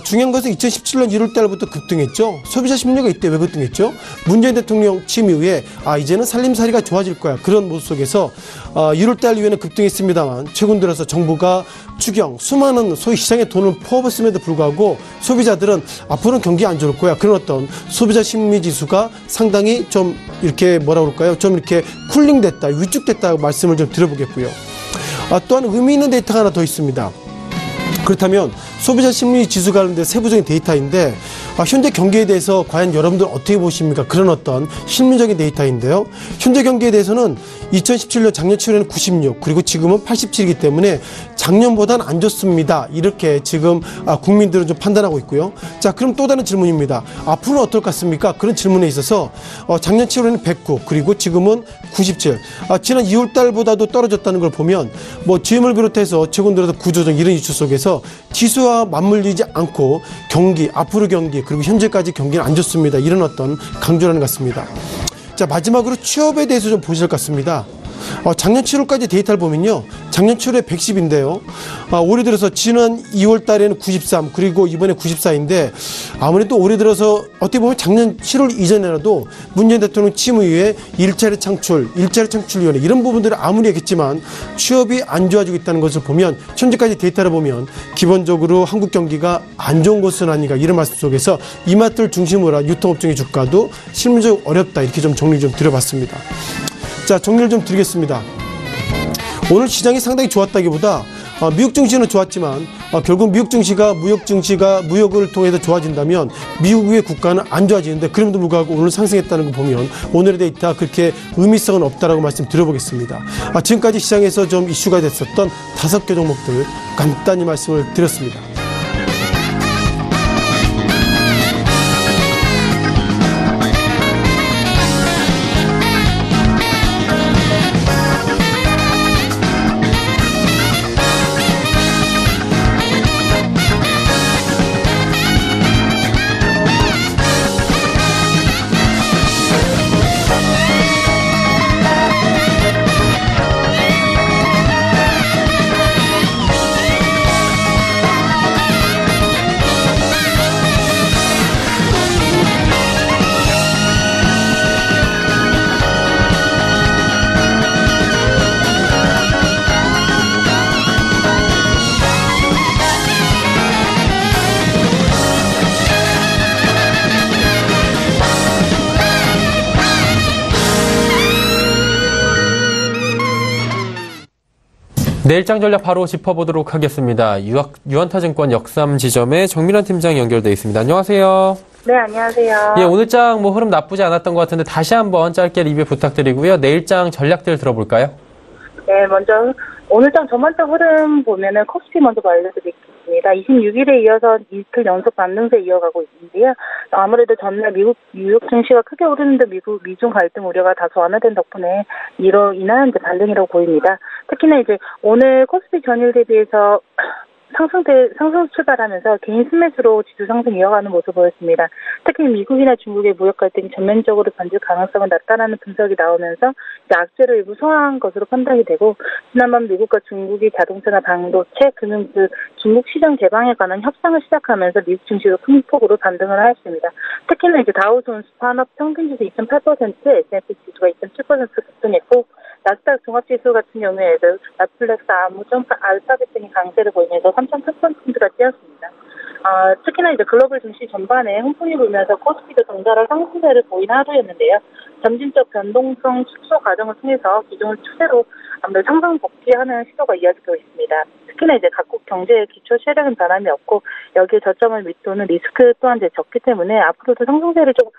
중요한 것은 2017년 1월 달부터 급등했죠. 소비자 심리가 이때 왜 급등했죠? 문재인 대통령 취임 이후에 이제는 살림살이가 좋아질 거야. 그런 모습 속에서 1월 달 이후에는 급등했습니다만 최근 들어서 정부가 추경 수많은 소위 시장에 돈을 퍼붓음에도 불구하고 소비자들은 앞으로는 경기 안 좋을 거야. 그런 어떤 소비자 심리 지수가 상당히 좀 이렇게 뭐라 그럴까요? 좀 이렇게 쿨링됐다, 위축됐다고 말씀을 좀 드려보겠고요. 또한 의미 있는 데이터가 하나 더 있습니다. 그렇다면 소비자 심리 지수 관련된 세부적인 데이터인데 현재 경기에 대해서 과연 여러분들 어떻게 보십니까? 그런 어떤 심리적인 데이터인데요. 현재 경기에 대해서는 2017년 작년 7월에는 96 그리고 지금은 87이기 때문에 작년보다는 안 좋습니다. 이렇게 지금 국민들은 좀 판단하고 있고요. 자, 그럼 또 다른 질문입니다. 앞으로는 어떨 것 같습니까? 그런 질문에 있어서 작년 7월에는 109 그리고 지금은 97 지난 2월 달보다도 떨어졌다는 걸 보면 GM을 비롯해서 최근 들어서 구조조정 이런 이슈 속에서 지수와 맞물리지 않고 경기, 앞으로 경기 그리고 현재까지 경기는 안 좋습니다. 이런 어떤 강조라는 것 같습니다. 자, 마지막으로 취업에 대해서 좀 보실 것 같습니다. 작년 7월까지 데이터를 보면요. 작년 7월에 110인데요. 올해 들어서 지난 2월 달에는 93 그리고 이번에 94인데 아무래도 올해 들어서 어떻게 보면 작년 7월 이전에라도 문재인 대통령 취임 이후에 일자리 창출위원회 이런 부분들을 아무리 얘기했지만 취업이 안 좋아지고 있다는 것을 보면 현재까지 데이터를 보면 기본적으로 한국 경기가 안 좋은 것은 아닌가 이런 말씀 속에서 이마트를 중심으로 한 유통업종의 주가도 실무적으로 어렵다 이렇게 좀 정리 좀 드려봤습니다. 자, 정리를 좀 드리겠습니다. 오늘 시장이 상당히 좋았다기보다 미국 증시는 좋았지만 결국 미국 증시가 무역을 통해서 좋아진다면 미국의 국가는 안 좋아지는데 그럼에도 불구하고 오늘 상승했다는 거 보면 오늘의 데이터 그렇게 의미성은 없다라고 말씀드려보겠습니다. 지금까지 시장에서 좀 이슈가 됐었던 5개 종목들 간단히 말씀을 드렸습니다. 내일장 전략 바로 짚어보도록 하겠습니다. 유한타증권 역삼지점의 정민환 팀장 연결돼 있습니다. 안녕하세요. 네, 안녕하세요. 예, 오늘장 흐름 나쁘지 않았던 것 같은데 다시 한번 짧게 리뷰 부탁드리고요. 내일장 전략들 들어볼까요? 네, 먼저 오늘장 전반적 흐름 보면은 코스피 먼저 알려드리겠습니다. 26일에 이어서 이틀 연속 반등세 이어가고 있는데요. 아무래도 전날 뉴욕 증시가 크게 오르는데 미중 갈등 우려가 다소 완화된 덕분에 이로 인한 반등이라고 보입니다. 특히나 오늘 코스피 전일 대비해서 상승 출발하면서 개인 스매스로 지수 상승 이어가는 모습을 보였습니다. 특히 미국이나 중국의 무역 갈등이 전면적으로 번질 가능성은 낮다라는 분석이 나오면서 악재를 일부 소화한 것으로 판단이 되고 지난번 미국과 중국이 자동차나 반도체, 금융 등 중국 시장 개방에 관한 협상을 시작하면서 미국 증시도 큰 폭으로 반등을 하였습니다. 특히나 다우존스 산업 평균지수 2.8%, S&P 지수가 2.7% 급등했고 나스닥 종합지수 같은 경우에도 나플렉스, 아무점, 알파벳 등이 강세를 보이면서 3.8%가 뛰었습니다. 특히나 글로벌 증시 전반에 훈풍이 불면서 코스피도 덩달아 상승세를 보인 하루였는데요. 점진적 변동성 축소 과정을 통해서 기존 추세로 아무래도 상승 복귀하는 시도가 이어지고 있습니다. 특히나 각국 경제의 기초 체력은 변함이 없고 여기에 저점을 밑도는 리스크 또한 적기 때문에 앞으로도 상승세를 좀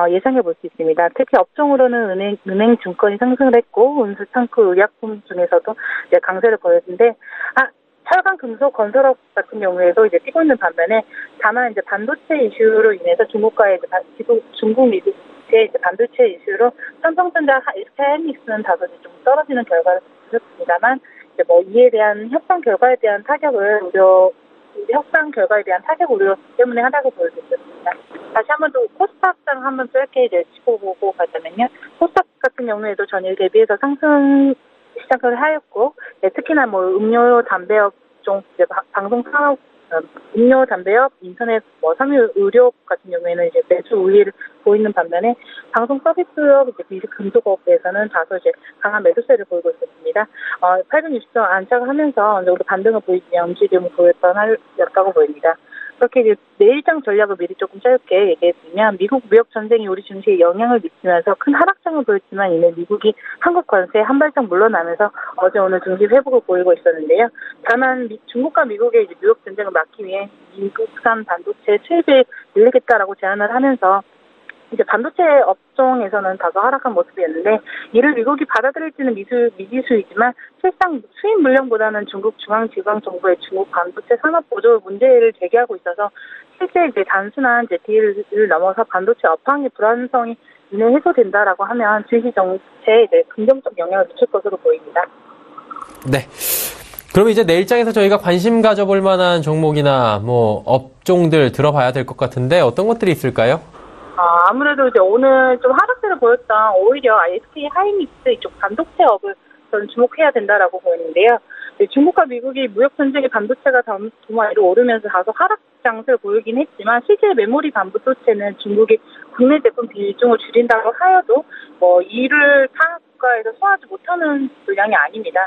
예상해 볼 수 있습니다. 특히 업종으로는 은행, 증권이 상승을 했고 운수, 창고, 의약품 중에서도 강세를 보였는데 철강, 금속, 건설업 같은 경우에도 뛰고 있는 반면에 다만 반도체 이슈로 인해서 중국과의 중국, 미국의 반도체 이슈로 삼성전자, SK하이닉스는 다소 좀 떨어지는 결과를 보였습니다만 이에 대한 협상 결과에 대한 타격 우려 때문에 하다고 보여졌습니다. 다시 한번 또 코스닥장 한번 짧게 짚어보고 가자면요. 코스닥 같은 경우에도 전일 대비해서 상승 시작을 하였고, 특히나 음료, 담배 업종, 방송 산업 음료, 담배업, 인터넷, 섬유 의료 같은 경우에는 이제 매수 우위를 보이는 반면에 방송 서비스업, 이제 비금속업에서는 다소 이제 강한 매도세를 보이고 있습니다. 860점 안착하면서 어느 정도 반등을 보이지 움직임을 보였다고 보입니다. 그렇게 이제 내일장 전략을 미리 조금 짧게 얘기해드리면 미국 무역 전쟁이 우리 증시에 영향을 미치면서 큰 하락장을 보였지만 이내 미국이 한국 관세에 한 발짝 물러나면서 어제 오늘 증시 회복을 보이고 있었는데요. 다만 중국과 미국의 이제 무역 전쟁을 막기 위해 미국산 반도체 수입을 늘리겠다라고 제안을 하면서 이제 반도체 업종에서는 다소 하락한 모습이었는데 이를 미국이 받아들일지는 미지수이지만 실상 수입 물량보다는 중국 중앙지방정부의 중국 반도체 산업 보조 문제를 제기하고 있어서 실제 이제 단순한 이제 딜을 넘어서 반도체 업황의 불안성이 이내 해소된다라고 하면 증시 정체에 이제 긍정적 영향을 미칠 것으로 보입니다. 네. 그럼 이제 내일장에서 저희가 관심 가져볼 만한 종목이나 업종들 들어봐야 될 것 같은데 어떤 것들이 있을까요? 아무래도 이제 오늘 좀 하락세를 보였던 오히려 SK 하이닉스 이쪽 반도체업을 저는 주목해야 된다라고 보이는데요. 중국과 미국이 무역 전쟁의 반도체가 도마 위로 오르면서 다소 하락 장세를 보이긴 했지만 실제 메모리 반도체는 중국이 국내 제품 비중을 줄인다고 하여도 이를 타 국가에서 소화하지 못하는 분량이 아닙니다.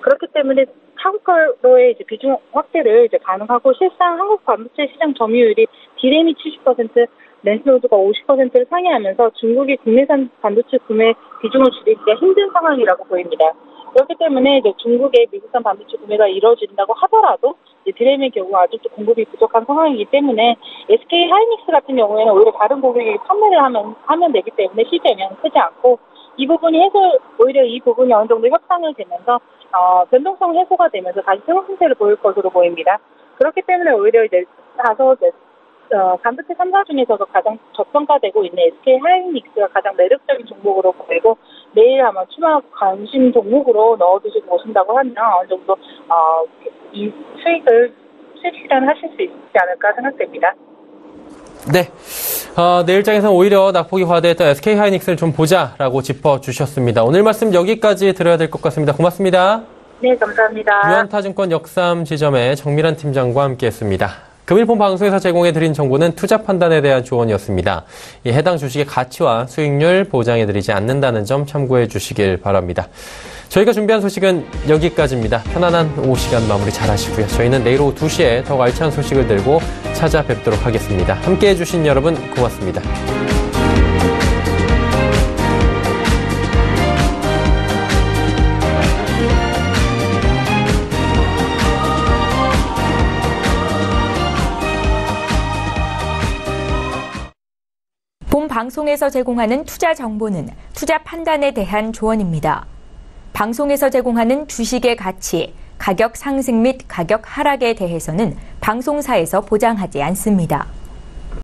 그렇기 때문에 타국가로의 이제 비중 확대를 이제 가능하고 실상 한국 반도체 시장 점유율이 D램이 70%, 랜스노드가 50%를 상회하면서 중국이 국내산 반도체 구매 비중을 줄이기가 힘든 상황이라고 보입니다. 그렇기 때문에 이제 중국의 미국산 반도체 구매가 이루어진다고 하더라도 이제 D램의 경우 아직도 공급이 부족한 상황이기 때문에 SK 하이닉스 같은 경우에는 오히려 다른 고객이 판매를 하면 되기 때문에 시세 영향은 크지 않고 오히려 이 부분이 어느 정도 협상을 되면서 변동성 해소가 되면서 다시 회복 상태를 보일 것으로 보입니다. 그렇기 때문에 오히려 이제 다소 반도체 3사 중에서도 가장 저평가되고 있는 SK 하이닉스가 가장 매력적인 종목으로 보이고 내일 아마 추가 관심 종목으로 넣어두시고 오신다고 하면 어느 정도 이 수익을 실현하실 수 있지 않을까 생각됩니다. 네. 내일장에서는 오히려 낙폭이 과대했던 SK 하이닉스를 좀 보자라고 짚어주셨습니다. 오늘 말씀 여기까지 들어야 될 것 같습니다. 고맙습니다. 네, 감사합니다. 유한타증권 역삼지점의 정밀한 팀장과 함께했습니다. 금일본 방송에서 제공해드린 정보는 투자 판단에 대한 조언이었습니다. 해당 주식의 가치와 수익률 보장해드리지 않는다는 점 참고해 주시길 바랍니다. 저희가 준비한 소식은 여기까지입니다. 편안한 오후 시간 마무리 잘 하시고요. 저희는 내일 오후 2시에 더 알찬 소식을 들고 찾아뵙도록 하겠습니다. 함께해 주신 여러분 고맙습니다. 본 방송에서 제공하는 투자 정보는 투자 판단에 대한 조언입니다. 방송에서 제공하는 주식의 가치, 가격 상승 및 가격 하락에 대해서는 방송사에서 보장하지 않습니다.